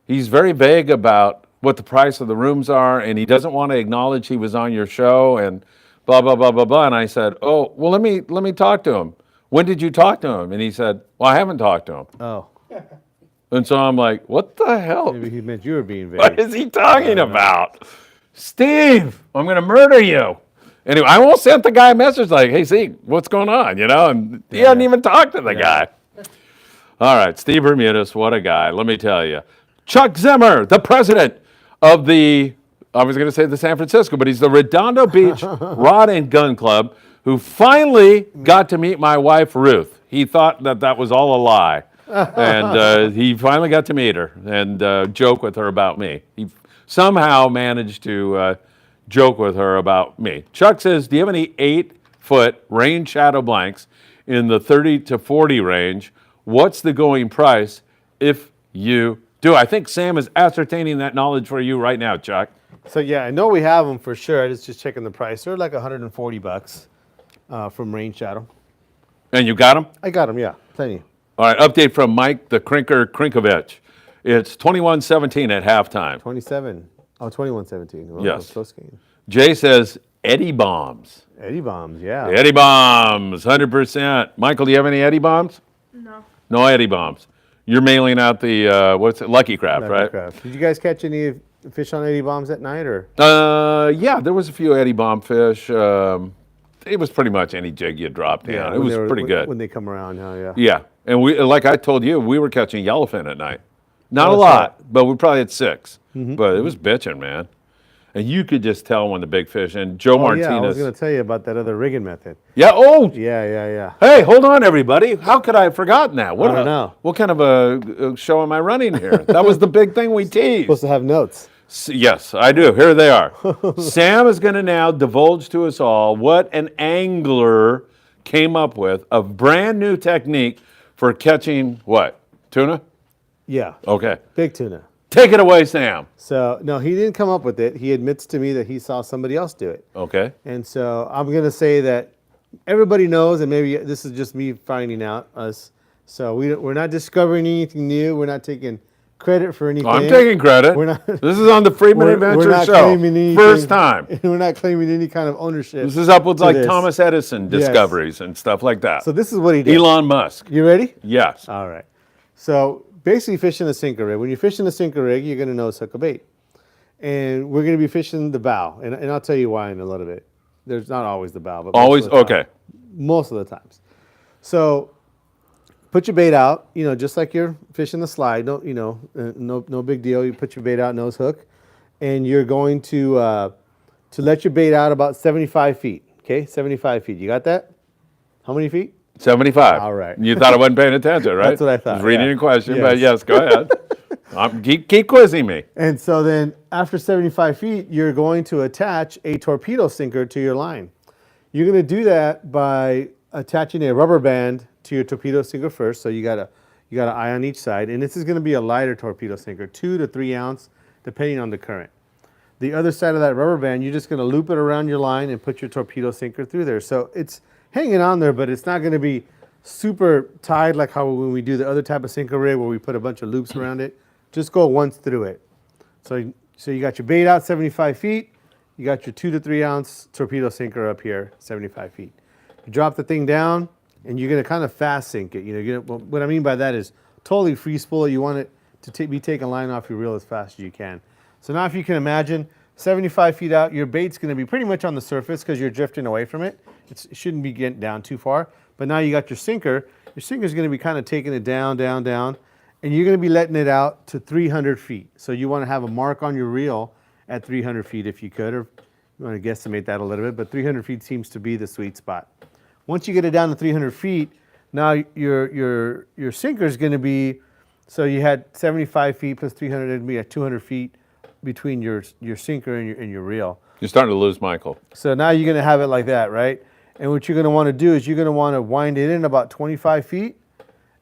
Speaker 1: he's very vague about what the price of the rooms are, and he doesn't want to acknowledge he was on your show, and blah, blah, blah, blah, blah. And I said, oh, well, let me talk to him. When did you talk to him? And he said, well, I haven't talked to him.
Speaker 2: Oh.
Speaker 1: And so I'm like, what the hell?
Speaker 2: Maybe he meant you were being vague.
Speaker 1: What is he talking about? Steve, I'm going to murder you. Anyway, I almost sent the guy a message like, hey, Zeke, what's going on? And he hadn't even talked to the guy. All right, Steve Bermudez, what a guy. Let me tell you. Chuck Zimmer, the president of I was going to say the San Francisco, but he's the Redondo Beach Rod and Gun Club, who finally got to meet my wife, Ruth. He thought that was all a lie. And he finally got to meet her and joke with her about me. He somehow managed to joke with her about me. Chuck says, do you have any 8-foot rain shadow blanks in the 30 to 40 range? What's the going price if you do? I think Sam is ascertaining that knowledge for you right now, Chuck.
Speaker 2: So yeah, I know we have them for sure. I just checking the price. They're like $140 from Rain Shadow.
Speaker 1: And you got them?
Speaker 2: I got them, yeah, plenty.
Speaker 1: All right, update from Mike the Crinker Krinkovich. It's 21-17 at halftime.
Speaker 2: 21-17. Well,
Speaker 1: Yes.
Speaker 2: close game.
Speaker 1: Jay says Eddie Bombs.
Speaker 2: Eddie Bombs, yeah.
Speaker 1: Eddie Bombs, 100%. Michael, do you have any Eddie Bombs?
Speaker 3: No.
Speaker 1: No Eddie Bombs. You're mailing out the, Lucky Craft, right?
Speaker 2: Craft. Did you guys catch any fish on Eddie Bombs at night, or?
Speaker 1: Yeah, there was a few Eddie Bomb fish. It was pretty much any jig you dropped down. It was pretty good.
Speaker 2: When they come around, yeah.
Speaker 1: Yeah, and we, like I told you, we were catching yellowfin at night. Not a lot, but we probably had 6. But it was bitching, man. And you could just tell when the big fish, and Joe Martinez.
Speaker 2: Yeah, I was going to tell you about that other rigging method.
Speaker 1: Yeah, oh.
Speaker 2: Yeah.
Speaker 1: Hey, hold on, everybody. How could I have forgotten that?
Speaker 2: I don't know.
Speaker 1: What kind of a show am I running here? That was the big thing we teased.
Speaker 2: Supposed to have notes.
Speaker 1: Yes, I do. Here they are. Sam is going to now divulge to us all what an angler came up with, a brand new technique for catching what? Tuna?
Speaker 2: Yeah.
Speaker 1: Okay.
Speaker 2: Big tuna.
Speaker 1: Take it away, Sam.
Speaker 2: So, no, he didn't come up with it. He admits to me that he saw somebody else do it.
Speaker 1: Okay.
Speaker 2: And so I'm going to say that everybody knows, and maybe this is just me finding out us. So we're not discovering anything new. We're not taking credit for anything.
Speaker 1: I'm taking credit.
Speaker 2: We're not,
Speaker 1: this is on the Friedman Adventures show.
Speaker 2: Anything,
Speaker 1: First time.
Speaker 2: We're not claiming any kind of ownership.
Speaker 1: This is up with like
Speaker 2: this.
Speaker 1: Thomas Edison discoveries and stuff like that.
Speaker 2: So this is what he did.
Speaker 1: Elon Musk.
Speaker 2: You ready?
Speaker 1: Yes.
Speaker 2: All right. So basically fishing a sinker rig. When you're fishing a sinker rig, you're going to nose hook a bait. And we're going to be fishing the bow. And I'll tell you why in a little bit. There's not always the bow. But
Speaker 1: Always? Okay.
Speaker 2: Most of the times. So put your bait out, just like you're fishing the slide. No big deal. You put your bait out, nose hook. And you're going to let your bait out about 75 feet. Okay, 75 feet. You got that? How many feet?
Speaker 1: 75.
Speaker 2: All right.
Speaker 1: You thought I wasn't paying attention, right?
Speaker 2: That's what I thought,
Speaker 1: I was reading
Speaker 2: yeah.
Speaker 1: your question,
Speaker 2: Yes.
Speaker 1: but yes, go ahead. Keep quizzing me.
Speaker 2: And so then after 75 feet, you're going to attach a torpedo sinker to your line. You're going to do that by attaching a rubber band to your torpedo sinker first. So you got an eye on each side, and this is going to be a lighter torpedo sinker, 2 to 3 ounce, depending on the current. The other side of that rubber band, you're just going to loop it around your line and put your torpedo sinker through there. So it's hanging on there, but it's not going to be super tied like how when we do the other type of sinker rig where we put a bunch of loops around it. Just go once through it. So you got your bait out 75 feet. You got your 2 to 3 ounce torpedo sinker up here, 75 feet. You drop the thing down, and you're going to kind of fast sink it. What I mean by that is totally free spool it. You want it to be taking line off your reel as fast as you can. So now if you can imagine, 75 feet out, your bait's going to be pretty much on the surface because you're drifting away from it. It shouldn't be getting down too far. But now you got your sinker. Your sinker's going to be kind of taking it down, down, down. And you're going to be letting it out to 300 feet. So you want to have a mark on your reel at 300 feet if you could, or you want to guesstimate that a little bit. But 300 feet seems to be the sweet spot. Once you get it down to 300 feet, now your sinker's going to be, so you had 75 feet plus 300, it'd be at 200 feet between your sinker and your reel.
Speaker 1: You're starting to lose Michael.
Speaker 2: So now you're going to have it like that, right? And what you're going to want to do is you're going to want to wind it in about 25 feet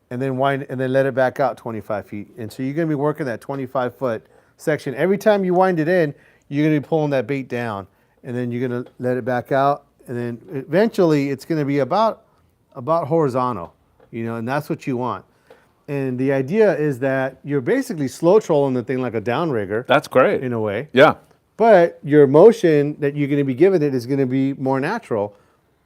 Speaker 2: and then let it back out 25 feet. And so you're going to be working that 25-foot section. Every time you wind it in, you're going to be pulling that bait down, and then you're going to let it back out, and then eventually it's going to be about horizontal, and that's what you want. And the idea is that you're basically slow trolling the thing like a downrigger.
Speaker 1: That's great.
Speaker 2: In a way.
Speaker 1: Yeah.
Speaker 2: But your motion that you're going to be giving it is going to be more natural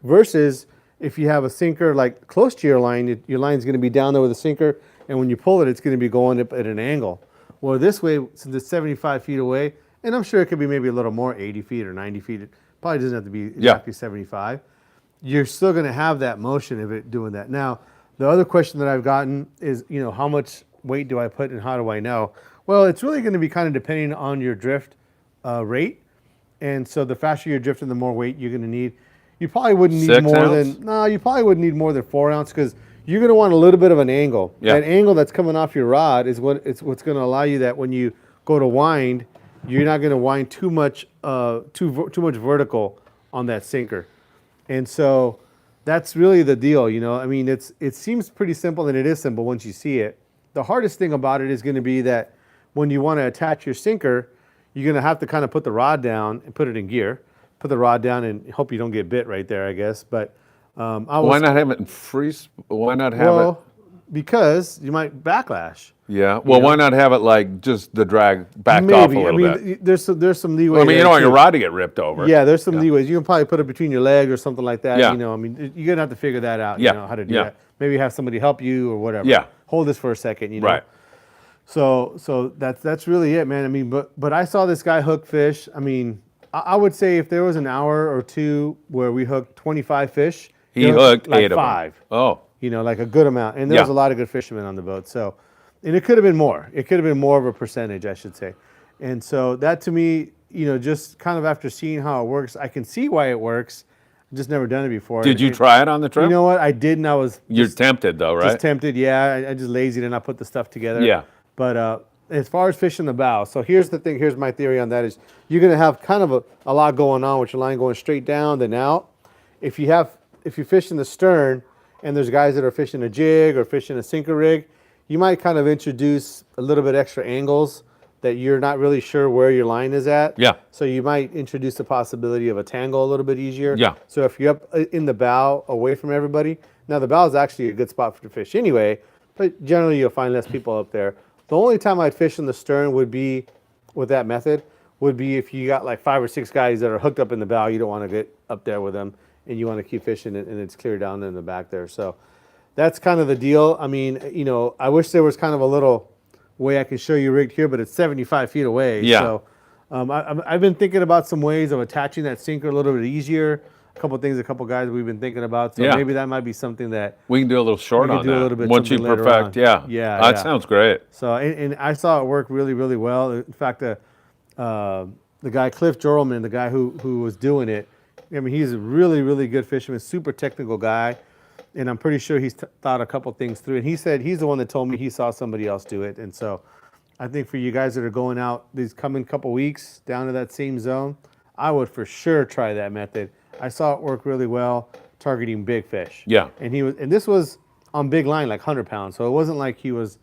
Speaker 2: versus if you have a sinker like close to your line, your line's going to be down there with a sinker, and when you pull it, it's going to be going up at an angle. Well, this way, since it's 75 feet away, and I'm sure it could be maybe a little more, 80 feet or 90 feet, it probably doesn't have to be exactly 75. You're still going to have that motion of it doing that. Now, the other question that I've gotten is, how much weight do I put and how do I know? Well, it's really going to be kind of depending on your drift rate. And so the faster you're drifting, the more weight you're going to need. You probably wouldn't need
Speaker 1: 6
Speaker 2: more
Speaker 1: ounce?
Speaker 2: you probably wouldn't need more than 4 ounce because you're going to want a little bit of an angle.
Speaker 1: Yeah.
Speaker 2: That angle that's coming off your rod is what's going to allow you that when you go to wind, you're not going to wind too much vertical on that sinker. And so that's really the deal, I mean, it seems pretty simple, and it is simple once you see it. The hardest thing about it is going to be that when you want to attach your sinker, you're going to have to kind of put the rod down and put it in gear. Put the rod down and hope you don't get bit right there, I guess. But
Speaker 1: why not have it in freeze? Why not have it?
Speaker 2: Because you might backlash.
Speaker 1: Yeah. Well, why not have it like just the drag backed off a little bit?
Speaker 2: There's some leeway.
Speaker 1: I mean, you
Speaker 2: there
Speaker 1: don't want your
Speaker 2: too.
Speaker 1: rod to get ripped over.
Speaker 2: Yeah, there's some leeway. You can probably put it between your leg or something like that.
Speaker 1: Yeah.
Speaker 2: I mean, you're gonna have to figure that out.
Speaker 1: Yeah.
Speaker 2: How to do
Speaker 1: Yeah.
Speaker 2: that. Maybe have somebody help you or whatever.
Speaker 1: Yeah.
Speaker 2: Hold this for a second.
Speaker 1: Right.
Speaker 2: So that's really it, man. I mean, but I saw this guy hook fish. I mean, I would say if there was an hour or two where we hooked 25 fish,
Speaker 1: He hooked
Speaker 2: like
Speaker 1: 8 of them.
Speaker 2: 5.
Speaker 1: Oh.
Speaker 2: Like a good amount. And there was a lot of good fishermen on the boat. So, and it could have been more. It could have been more of a percentage, I should say. And so that to me, just kind of after seeing how it works, I can see why it works. I've just never done it before.
Speaker 1: Did you try it on the trip?
Speaker 2: You know what? I didn't. I was
Speaker 1: You're tempted though, right?
Speaker 2: just tempted. Yeah, I just lazy to not put the stuff together.
Speaker 1: Yeah.
Speaker 2: But as far as fishing the bow, so here's the thing. Here's my theory on that is you're going to have kind of a lot going on with your line going straight down then out. If you fish in the stern and there's guys that are fishing a jig or fishing a sinker rig, you might kind of introduce a little bit extra angles that you're not really sure where your line is at.
Speaker 1: Yeah.
Speaker 2: So you might introduce the possibility of a tangle a little bit easier.
Speaker 1: Yeah.
Speaker 2: So if you're up in the bow away from everybody, now the bow is actually a good spot to fish anyway, but generally you'll find less people up there. The only time I'd fish in the stern would be, with that method, would be if you got like 5 or 6 guys that are hooked up in the bow, you don't want to get up there with them, and you want to keep fishing it, and it's clear down in the back there. So that's kind of the deal. I mean, I wish there was kind of a little way I can show you rigged here, but it's 75 feet away.
Speaker 1: Yeah.
Speaker 2: So I've been thinking about some ways of attaching that sinker a little bit easier. A couple guys we've been thinking about. So maybe that might be something that
Speaker 1: we can do a little short
Speaker 2: we can
Speaker 1: on
Speaker 2: do
Speaker 1: that.
Speaker 2: a little bit
Speaker 1: Once you
Speaker 2: something later
Speaker 1: perfect,
Speaker 2: on.
Speaker 1: yeah.
Speaker 2: Yeah,
Speaker 1: That
Speaker 2: yeah.
Speaker 1: sounds great.
Speaker 2: So, and I saw it work really, really well. In fact, the guy, Cliff Jorlman, the guy who was doing it, I mean, he's a really, really good fisherman, super technical guy. And I'm pretty sure he's thought a couple things through. And he said he's the one that told me he saw somebody else do it. And so I think for you guys that are going out these coming couple weeks down to that same zone, I would for sure try that method. I saw it work really well. targeting big fish.
Speaker 1: Yeah.
Speaker 2: And this was on big line, like 100 pounds. So it wasn't like he was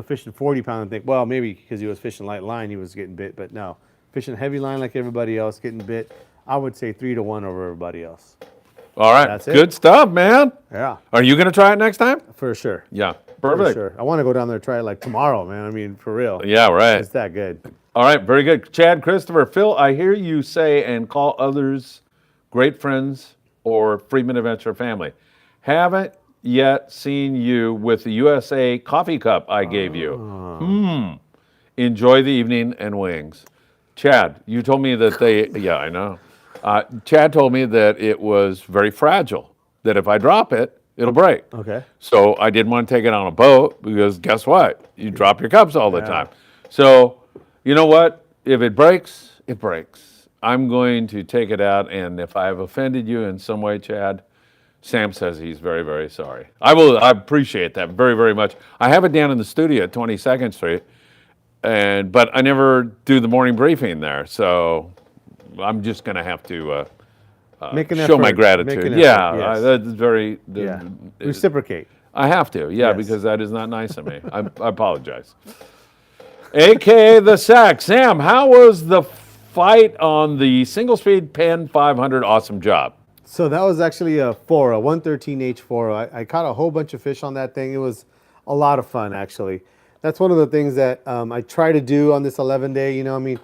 Speaker 2: fishing 40 pounds and think, well, maybe because he was fishing light line, he was getting bit. But no, fishing heavy line like everybody else, getting bit. I would say 3-1 over everybody else.
Speaker 1: All right.
Speaker 2: That's it.
Speaker 1: Good stuff, man.
Speaker 2: Yeah,
Speaker 1: Are you going to try it next time?
Speaker 2: for sure.
Speaker 1: Yeah.
Speaker 2: For
Speaker 1: Perfect.
Speaker 2: sure. I want to go down there and try it like tomorrow, man. I mean, for real.
Speaker 1: Yeah, right.
Speaker 2: It's that good.
Speaker 1: All right, very good. Chad, Christopher, Phil, I hear you say and call others great friends or Friedman Adventure family. Haven't yet seen you with the USA coffee cup I gave you. Enjoy the evening and wings. Chad, you told me that yeah, I know. Chad told me that it was very fragile, that if I drop it, it'll break.
Speaker 2: Okay.
Speaker 1: So I didn't want to take it on a boat because guess what? You drop your cups all the time. So you know what? If it breaks, it breaks. I'm going to take it out, and if I've offended you in some way, Chad, Sam says he's very, very sorry. I appreciate that very, very much. I have it down in the studio at 22nd Street, but I never do the morning briefing there, so I'm just going to have to
Speaker 2: Make an
Speaker 1: show my
Speaker 2: effort.
Speaker 1: gratitude.
Speaker 2: Make an
Speaker 1: Yeah,
Speaker 2: effort, yes.
Speaker 1: that's very.
Speaker 2: Yeah. Reciprocate.
Speaker 1: I have to, yeah,
Speaker 2: Yes.
Speaker 1: because that is not nice of me. I apologize. AKA the Sack. Sam, how was the fight on the single speed Penn 500? Awesome job.
Speaker 2: So that was actually a 113H 4. I caught a whole bunch of fish on that thing. It was a lot of fun, actually. That's one of the things that I try to do on this 11-day, I mean,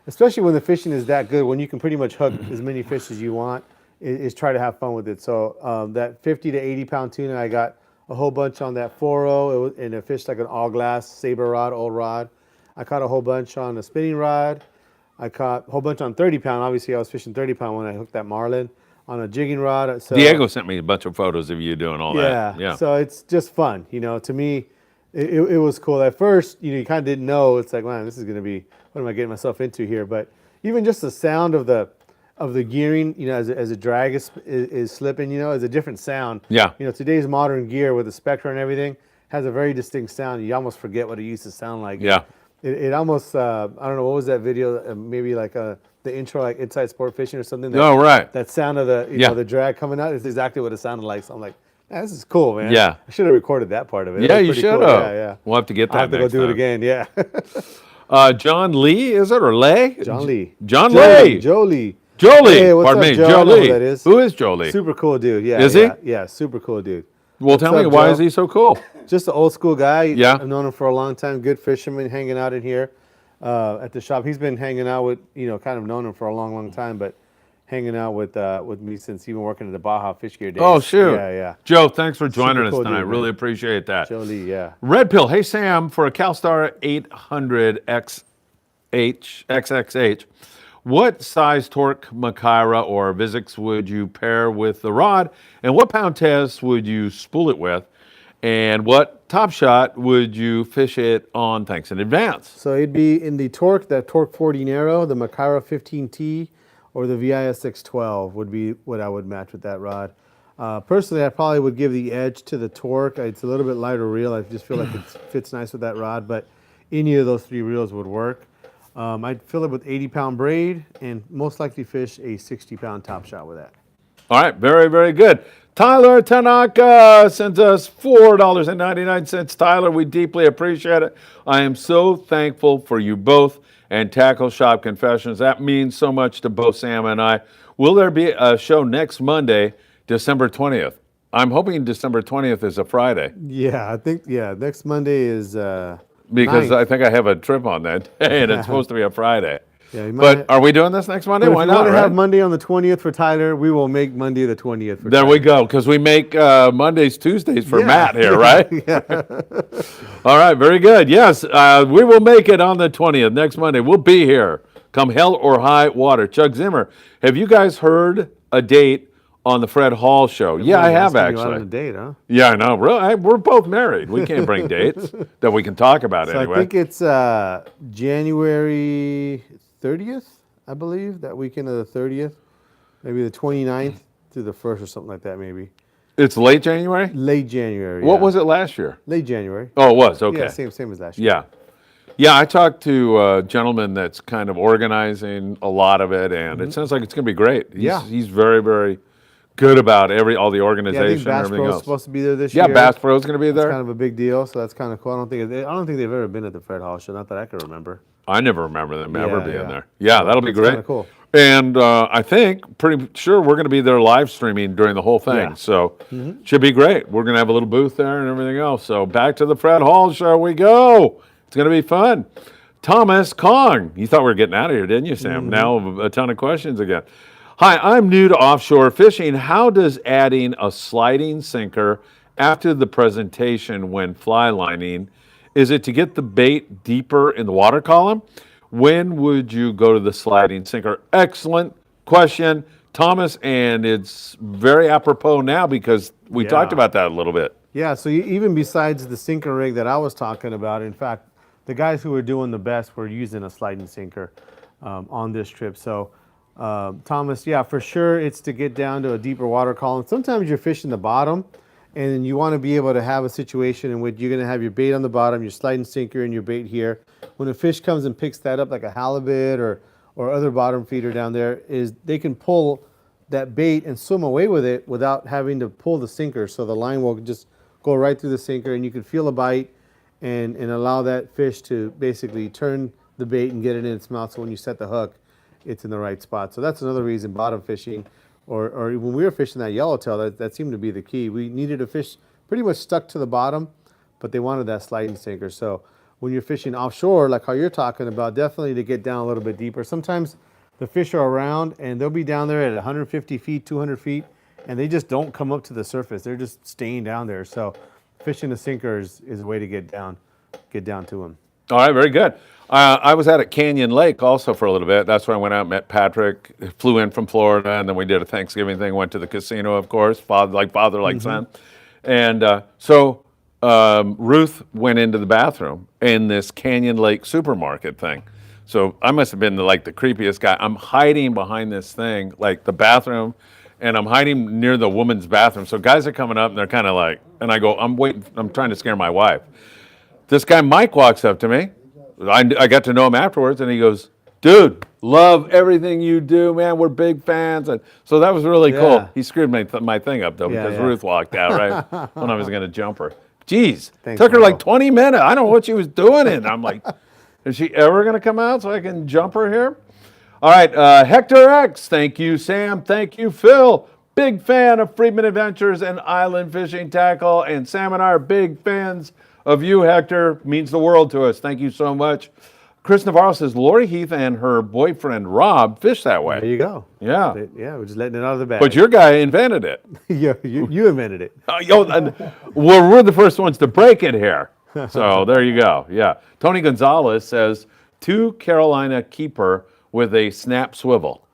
Speaker 2: especially when the fishing is that good, when you can pretty much hook as many fish as you want, is try to have fun with it. So that 50 to 80 pound tuna, I got a whole bunch on that 4.0, and it fished like an all glass saber rod, old rod. I caught a whole bunch on a spinning rod. I caught a whole bunch on 30 pound. Obviously, I was fishing 30 pound when I hooked that marlin on a jigging rod. So,
Speaker 1: Diego sent me a bunch of photos of you doing all
Speaker 2: yeah,
Speaker 1: that. Yeah.
Speaker 2: so it's just fun. To me, it was cool. At first, you kind of didn't know. It's like, man, this is going to be, what am I getting myself into here? But even just the sound of the gearing, as a drag is slipping, is a different sound.
Speaker 1: Yeah.
Speaker 2: Today's modern gear with the Spectra and everything has a very distinct sound. You almost forget what it used to sound like.
Speaker 1: Yeah.
Speaker 2: It almost, I don't know, what was that video? Maybe like the intro, like Inside Sport Fishing or something.
Speaker 1: Oh, right.
Speaker 2: That sound of the,
Speaker 1: Yeah.
Speaker 2: the drag coming out is exactly what it sounded like. So I'm like, man, this is cool, man.
Speaker 1: Yeah.
Speaker 2: I should have recorded that part of it. It
Speaker 1: Yeah,
Speaker 2: was
Speaker 1: you
Speaker 2: pretty
Speaker 1: should
Speaker 2: cool.
Speaker 1: have.
Speaker 2: Yeah, yeah.
Speaker 1: We'll have to get that
Speaker 2: I'll have to go
Speaker 1: next
Speaker 2: do it
Speaker 1: time.
Speaker 2: again, yeah.
Speaker 1: John Lee, is it, or Lay?
Speaker 2: John Lee.
Speaker 1: John
Speaker 2: Joe
Speaker 1: Lee.
Speaker 2: Joe Lee.
Speaker 1: Jolie.
Speaker 2: Hey, what's
Speaker 1: Pardon
Speaker 2: up,
Speaker 1: me,
Speaker 2: Joe? I know
Speaker 1: Jolie.
Speaker 2: who that is.
Speaker 1: Who is Jolie?
Speaker 2: Super cool dude. Yeah.
Speaker 1: Is he?
Speaker 2: Yeah, yeah, super cool dude.
Speaker 1: Well, tell
Speaker 2: What's
Speaker 1: me,
Speaker 2: up,
Speaker 1: why
Speaker 2: Joe?
Speaker 1: is he so cool?
Speaker 2: Just an old school guy.
Speaker 1: Yeah.
Speaker 2: I've known him for a long time. Good fisherman, hanging out in here at the shop. He's been hanging out with, kind of known him for a long, long time, but hanging out with me since he's been working at the Baja Fish Gear days.
Speaker 1: Oh, shoot.
Speaker 2: Yeah, yeah.
Speaker 1: Joe, thanks for joining us
Speaker 2: cool
Speaker 1: tonight.
Speaker 2: dude,
Speaker 1: Really
Speaker 2: man.
Speaker 1: appreciate that.
Speaker 2: Jolie, yeah.
Speaker 1: Red Pill, hey Sam, for a CalStar 800 XXH, what size Torque, Machaira, or Vizix would you pair with the rod? And what pound test would you spool it with? And what top shot would you fish it on? Thanks in advance.
Speaker 2: So it'd be in the Torque, that Torque 40 Narrow, the Machaira 15T, or the VIS 612 would be what I would match with that rod. Personally, I probably would give the edge to the Torque. It's a little bit lighter reel. I just feel like it fits nice with that rod, but any of those three reels would work. I'd fill it with 80-pound braid and most likely fish a 60-pound top shot with that.
Speaker 1: All right, very, very good. Tyler Tanaka sends us $4.99. Tyler, we deeply appreciate it. I am so thankful for you both and Tackle Shop Confessions. That means so much to both Sam and I. Will there be a show next Monday, December 20th? I'm hoping December 20th is a Friday.
Speaker 2: Yeah, I think, next Monday is
Speaker 1: Because
Speaker 2: 9th.
Speaker 1: I think I have a trip on that day, and it's supposed to be a Friday.
Speaker 2: Yeah, you
Speaker 1: But
Speaker 2: might-
Speaker 1: are we doing this next Monday?
Speaker 2: But if
Speaker 1: Why
Speaker 2: you
Speaker 1: not,
Speaker 2: want to
Speaker 1: right?
Speaker 2: have Monday on the 20th for Tyler, we will make Monday the 20th for
Speaker 1: There
Speaker 2: Tyler.
Speaker 1: we go, because we make Mondays, Tuesdays for
Speaker 2: Yeah.
Speaker 1: Matt here, right?
Speaker 2: Yeah.
Speaker 1: All right, very good. Yes, we will make it on the 20th, next Monday. We'll be here, come hell or high water. Chuck Zimmer, have you guys heard a date on the Fred Hall show? Yeah, I have
Speaker 2: Asking you out on a
Speaker 1: actually.
Speaker 2: date, huh?
Speaker 1: Yeah, I know. We're both married. We can't bring dates that we can talk about
Speaker 2: So
Speaker 1: anyway.
Speaker 2: I think it's January 30th, I believe, that weekend of the 30th. Maybe the 29th to the 1st or something like that, maybe.
Speaker 1: It's late January?
Speaker 2: Late January.
Speaker 1: What
Speaker 2: yeah.
Speaker 1: was it last year?
Speaker 2: Late January.
Speaker 1: Oh, it was. Okay.
Speaker 2: Yeah, same as last year.
Speaker 1: Yeah. Yeah, I talked to a gentleman that's kind of organizing a lot of it, and it sounds like it's going to be great.
Speaker 2: Yeah.
Speaker 1: He's very, very good about all the
Speaker 2: Yeah, I
Speaker 1: organization
Speaker 2: think
Speaker 1: and
Speaker 2: Bass
Speaker 1: everything
Speaker 2: Pro's
Speaker 1: else.
Speaker 2: supposed to be there this
Speaker 1: Yeah,
Speaker 2: year.
Speaker 1: Bass Pro's going to be
Speaker 2: It's
Speaker 1: there.
Speaker 2: kind of a big deal, so that's kind of cool. I don't think they've ever been at the Fred Hall show, not that I can remember.
Speaker 1: I never remember them ever
Speaker 2: Yeah,
Speaker 1: being
Speaker 2: yeah.
Speaker 1: there. Yeah, that'll be
Speaker 2: It's
Speaker 1: great.
Speaker 2: kinda cool.
Speaker 1: And I think, pretty sure we're going to be there live streaming during the whole thing.
Speaker 2: Yeah.
Speaker 1: So should be great. We're going to have a little booth there and everything else. So back to the Fred Hall show we go. It's going to be fun. Thomas Kong. You thought we were getting out of here, didn't you, Sam? Now a ton of questions again. Hi, I'm new to offshore fishing. How does adding a sliding sinker after the presentation when fly lining, is it to get the bait deeper in the water column? When would you go to the sliding sinker? Excellent question, Thomas, and it's very apropos now because we talked about that a little bit.
Speaker 2: Yeah, so even besides the sinker rig that I was talking about, in fact, the guys who were doing the best were using a sliding sinker on this trip. So, Thomas, yeah, for sure, it's to get down to a deeper water column. Sometimes you're fishing the bottom, and you want to be able to have a situation in which you're going to have your bait on the bottom, your sliding sinker, and your bait here. When a fish comes and picks that up, like a halibut or other bottom feeder down there, is they can pull that bait and swim away with it without having to pull the sinker. So the line will just go right through the sinker, and you can feel a bite and allow that fish to basically turn the bait and get it in its mouth. So when you set the hook, it's in the right spot. So that's another reason bottom fishing, or when we were fishing that yellowtail, that seemed to be the key. We needed a fish pretty much stuck to the bottom, but they wanted that sliding sinker. So when you're fishing offshore, like how you're talking about, definitely to get down a little bit deeper. Sometimes the fish are around and they'll be down there at 150 feet, 200 feet, and they just don't come up to the surface. They're just staying down there. So fishing a sinker is a way to get down to them.
Speaker 1: All right, very good. I was out at Canyon Lake also for a little bit. That's where I went out and met Patrick, flew in from Florida, and then we did a Thanksgiving thing, went to the casino, of course, father like son. And so Ruth went into the bathroom in this Canyon Lake supermarket thing. So I must have been the creepiest guy. I'm hiding behind this thing, like the bathroom, and I'm hiding near the woman's bathroom. So guys are coming up, and they're kind of like, and I go, I'm waiting, I'm trying to scare my wife. This guy, Mike, walks up to me. I got to know him afterwards, and he goes, dude, love everything you do, man. We're big fans. And so that was really cool. He screwed my thing up, though, because Ruth walked out right when I was going to jump her. Jeez, took her like 20 minutes. I don't know what she was doing. And I'm like, is she ever going to come out so I can jump her here? All right, Hector X, thank you, Sam. Thank you, Phil. Big fan of Friedman Adventures and Island Fishing Tqckle. And Sam and I are big fans of you, Hector. Means the world to us. Thank you so much. Chris Navarro says Lori Heath and her boyfriend Rob fish that way.
Speaker 2: There you go.
Speaker 1: Yeah.
Speaker 2: We're just letting it out of the bag.
Speaker 1: But your guy invented it.
Speaker 2: Yeah, you invented it.
Speaker 1: We're the first ones to break it here. So there you go. Yeah. Tony Gonzalez says 2 Carolina keeper with a snap swivel.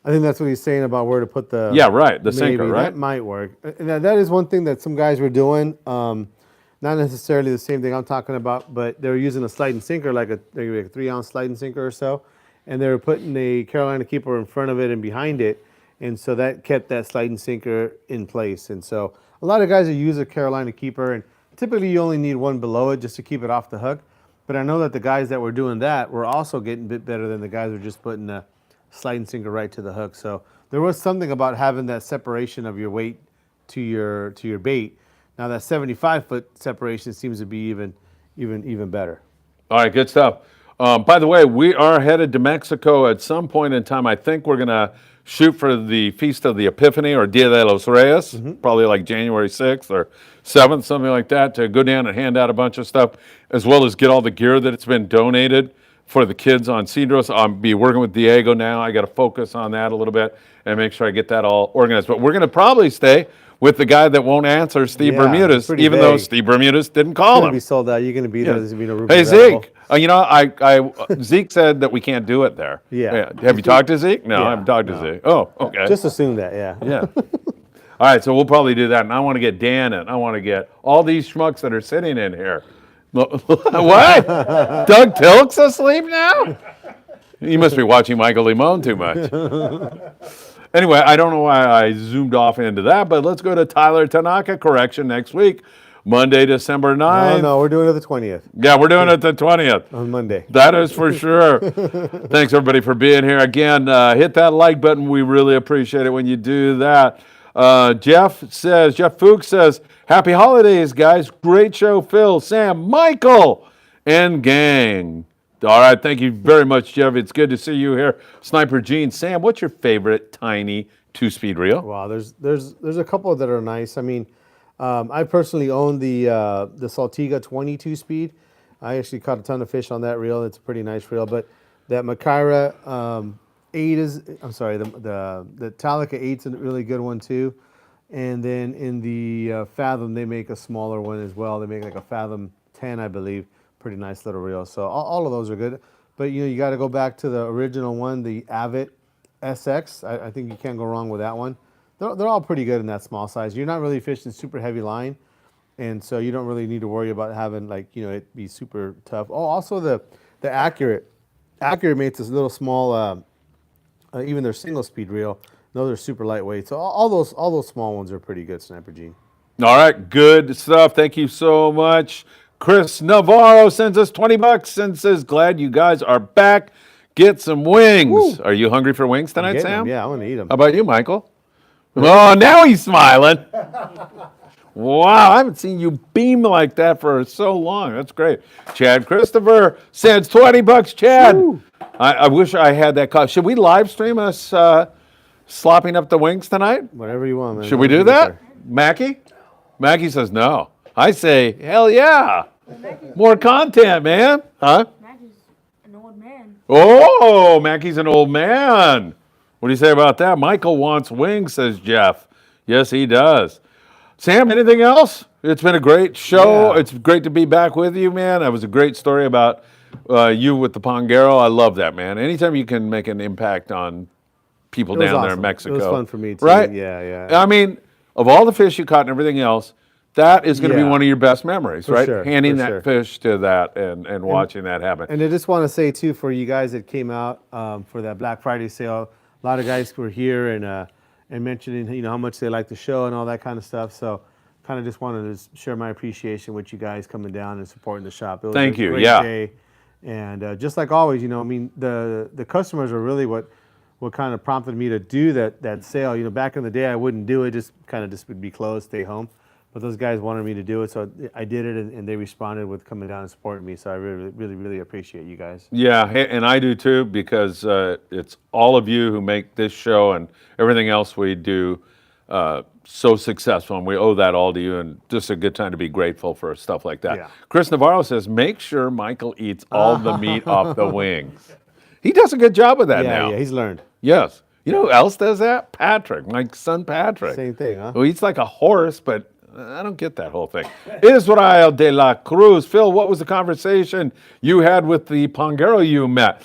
Speaker 2: I think that's what he's saying about where to put the...
Speaker 1: Yeah, right. The sinker, right?
Speaker 2: That might work. And that is one thing that some guys were doing. Not necessarily the same thing I'm talking about, but they were using a sliding sinker, like a 3-ounce sliding sinker or so, and they were putting a Carolina keeper in front of it and behind it, and so that kept that sliding sinker in place. And so a lot of guys will use a Carolina keeper, and typically you only need one below it just to keep it off the hook. But I know that the guys that were doing that were also getting a bit better than the guys who were just putting a sliding sinker right to the hook. So there was something about having that separation of your weight to your bait. Now that 75-foot separation seems to be even better.
Speaker 1: All right, good stuff. By the way, we are headed to Mexico at some point in time. I think we're going to shoot for the Feast of the Epiphany or Dia de los Reyes, probably like January 6th or 7th, something like that, to go down and hand out a bunch of stuff, as well as get all the gear that's been donated for the kids on Cedros. I'll be working with Diego now. I got to focus on that a little bit and make sure I get that all organized. But we're going to probably stay with the guy that won't answer, Steve Bermudez, even though Steve Bermudez didn't call him.
Speaker 2: Going to be sold out. You're going to be there. There's going to be no room.
Speaker 1: Hey, Zeke. Zeke said that we can't do it there.
Speaker 2: Yeah.
Speaker 1: Have you talked to Zeke? No, I haven't talked to Zeke. Oh, okay.
Speaker 2: Just assume that, yeah.
Speaker 1: Yeah. All right, so we'll probably do that. And I want to get Dan in. I want to get all these schmucks that are sitting in here. What? Doug Tilk's asleep now? You must be watching Michael Limon too much. Anyway, I don't know why I zoomed off into that, but let's go to Tyler Tanaka. Correction, next week Monday, December 9th.
Speaker 2: No, we're doing it the 20th
Speaker 1: Yeah, we're doing it the 20th.
Speaker 2: on Monday.
Speaker 1: That is for sure. Thanks, everybody, for being here. Again, hit that like button. We really appreciate it when you do that. Jeff Fuchs says, happy holidays, guys. Great show, Phil, Sam, Michael, and gang. All right, thank you very much, Jeff. It's good to see you here. Sniper Gene, Sam, what's your favorite tiny 2-speed reel?
Speaker 2: Wow, there's a couple that are nice. I mean, I personally own the Saltwater 22 speed. I actually caught a ton of fish on that reel. It's a pretty nice reel. But that Makira 8 is, I'm sorry, the Talica 8's a really good one too. And then in the Fathom, they make a smaller one as well. They make like a Fathom 10, I believe. Pretty nice little reel. So all of those are good. But you got to go back to the original one, the Avit SX. I think you can't go wrong with that one. They're all pretty good in that small size. You're not really fishing super heavy line, and so you don't really need to worry about having it be super tough. Oh, also the Accurate makes this little small, even their single speed reel. No, they're super lightweight. So all those small ones are pretty good, Sniper Gene.
Speaker 1: All right, good stuff. Thank you so much. Chris Navarro sends us $20 and says, glad you guys are back. Get some wings.
Speaker 2: Woo.
Speaker 1: Are you hungry for wings tonight, Sam?
Speaker 2: Yeah, I want to eat them.
Speaker 1: How about you, Michael? Oh, now he's smiling. Wow, I haven't seen you beam like that for so long. That's great. Chad Christopher sends $20. Chad, I wish I had that call. Should we live stream us slopping up the wings tonight?
Speaker 2: Whatever you want, man.
Speaker 1: Should we do that? Mackie? Mackie says no. I say, hell yeah. More content, man. Huh?
Speaker 3: Maggie's an old man.
Speaker 1: Oh, Mackie's an old man. What do you say about that? Michael wants wings, says Jeff. Yes, he does. Sam, anything else? It's been a great show.
Speaker 2: Yeah.
Speaker 1: It's great to be back with you, man. That was a great story about you with the Pongero. I love that, man. Anytime you can make an impact on people down there in
Speaker 2: awesome.
Speaker 1: Mexico.
Speaker 2: It was fun for me, too.
Speaker 1: Right?
Speaker 2: Yeah.
Speaker 1: I mean, of all the fish you caught and everything else, that is going to be
Speaker 2: Yeah.
Speaker 1: one of your best memories,
Speaker 2: For
Speaker 1: right?
Speaker 2: sure,
Speaker 1: Handing
Speaker 2: for
Speaker 1: that
Speaker 2: sure.
Speaker 1: fish to that and watching that happen.
Speaker 2: And I just want to say, too, for you guys that came out for that Black Friday sale, a lot of guys were here and mentioning, how much they like the show and all that kind of stuff. So kind of just wanted to share my appreciation with you guys coming down and supporting the shop. It was
Speaker 1: Thank
Speaker 2: a
Speaker 1: you,
Speaker 2: great
Speaker 1: yeah.
Speaker 2: day. And just like always, the customers are really what kind of prompted me to do that sale. Back in the day, I wouldn't do it, just would be closed, stay home. But those guys wanted me to do it, so I did it, and they responded with coming down and supporting me. So I really, really, really appreciate you guys.
Speaker 1: Yeah, and I do too, because it's all of you who make this show and everything else we do so successful, and we owe that all to you, and just a good time to be grateful for stuff like that.
Speaker 2: Yeah.
Speaker 1: Chris Navarro says, make sure Michael eats all the meat off the wings. He does a good job of that now.
Speaker 2: Yeah, he's learned.
Speaker 1: Yes. You know who else does that? Patrick, my son Patrick.
Speaker 2: Same thing, huh?
Speaker 1: Who eats like a horse, but I don't get that whole thing. Israel de la Cruz. Phil, what was the conversation you had with the Pongero you met?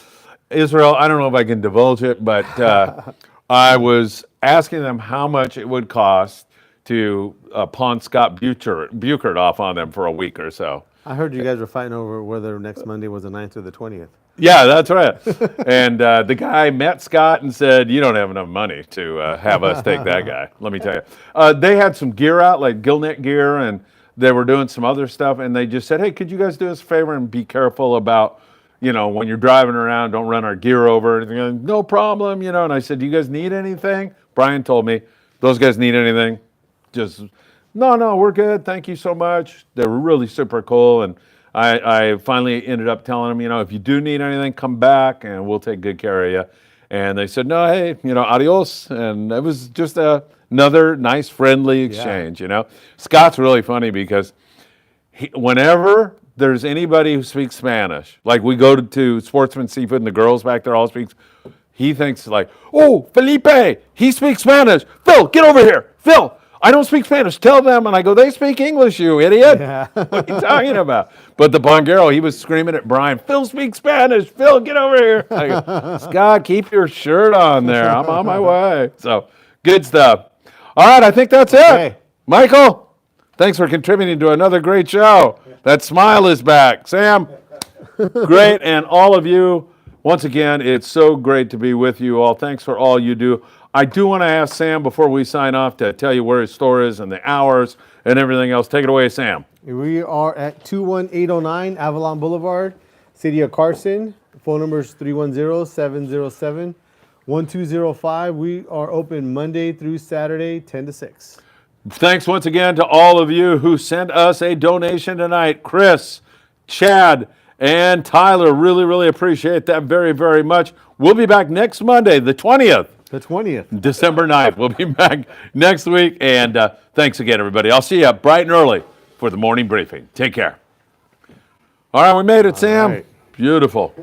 Speaker 1: Israel, I don't know if I can divulge it, but I was asking them how much it would cost to pawn Scott Buchert off on them for a week or so.
Speaker 2: I heard you guys were fighting over whether next Monday was the 9th or the 20th.
Speaker 1: Yeah, that's right. And the guy met Scott and said, you don't have enough money to have us take that guy. Let me tell you. They had some gear out, like gillnet gear, and they were doing some other stuff. And they just said, hey, could you guys do us a favor and be careful about, when you're driving around, don't run our gear over or anything. And, no problem, And I said, do you guys need anything? Brian told me, those guys need anything? Just, no, we're good. Thank you so much. They were really super cool. And I finally ended up telling them, if you do need anything, come back and we'll take good care of you. And they said, no, hey, adios. And it was just another nice, friendly exchange, Scott's really funny because whenever there's anybody who speaks Spanish, like we go to Sportsman Seafood and the girls back there all speak, he thinks like, oh, Felipe, he speaks Spanish. Phil, get over here. Phil, I don't speak Spanish. Tell them. And I go, they speak English, you idiot. Yeah. What are you talking about? But the Pongero, he was screaming at Brian, Phil speaks Spanish. Phil, get over here. I go, Scott, keep your shirt on there. I'm on my way. So good stuff. All right, I think that's it.
Speaker 2: Okay.
Speaker 1: Michael, thanks for contributing to another great show. That smile is back. Sam, great. And all of you, once again, it's so great to be with you all. Thanks for all you do. I do want to ask Sam before we sign off to tell you where his store is and the hours and everything else. Take it away, Sam.
Speaker 2: We are at 21809 Avalon Boulevard, City of Carson. Phone number is 310-707-1205. We are open Monday through Saturday, 10 to 6.
Speaker 1: Thanks once again to all of you who sent us a donation tonight. Chris, Chad, and Tyler, really, really appreciate that very, very much. We'll be back next Monday, the 20th.
Speaker 2: The 20th.
Speaker 1: December 9th. We'll be back next week. And thanks again, everybody. I'll see you bright and early for the morning briefing. Take care. All right, we made it, Sam.
Speaker 2: right.
Speaker 1: Beautiful.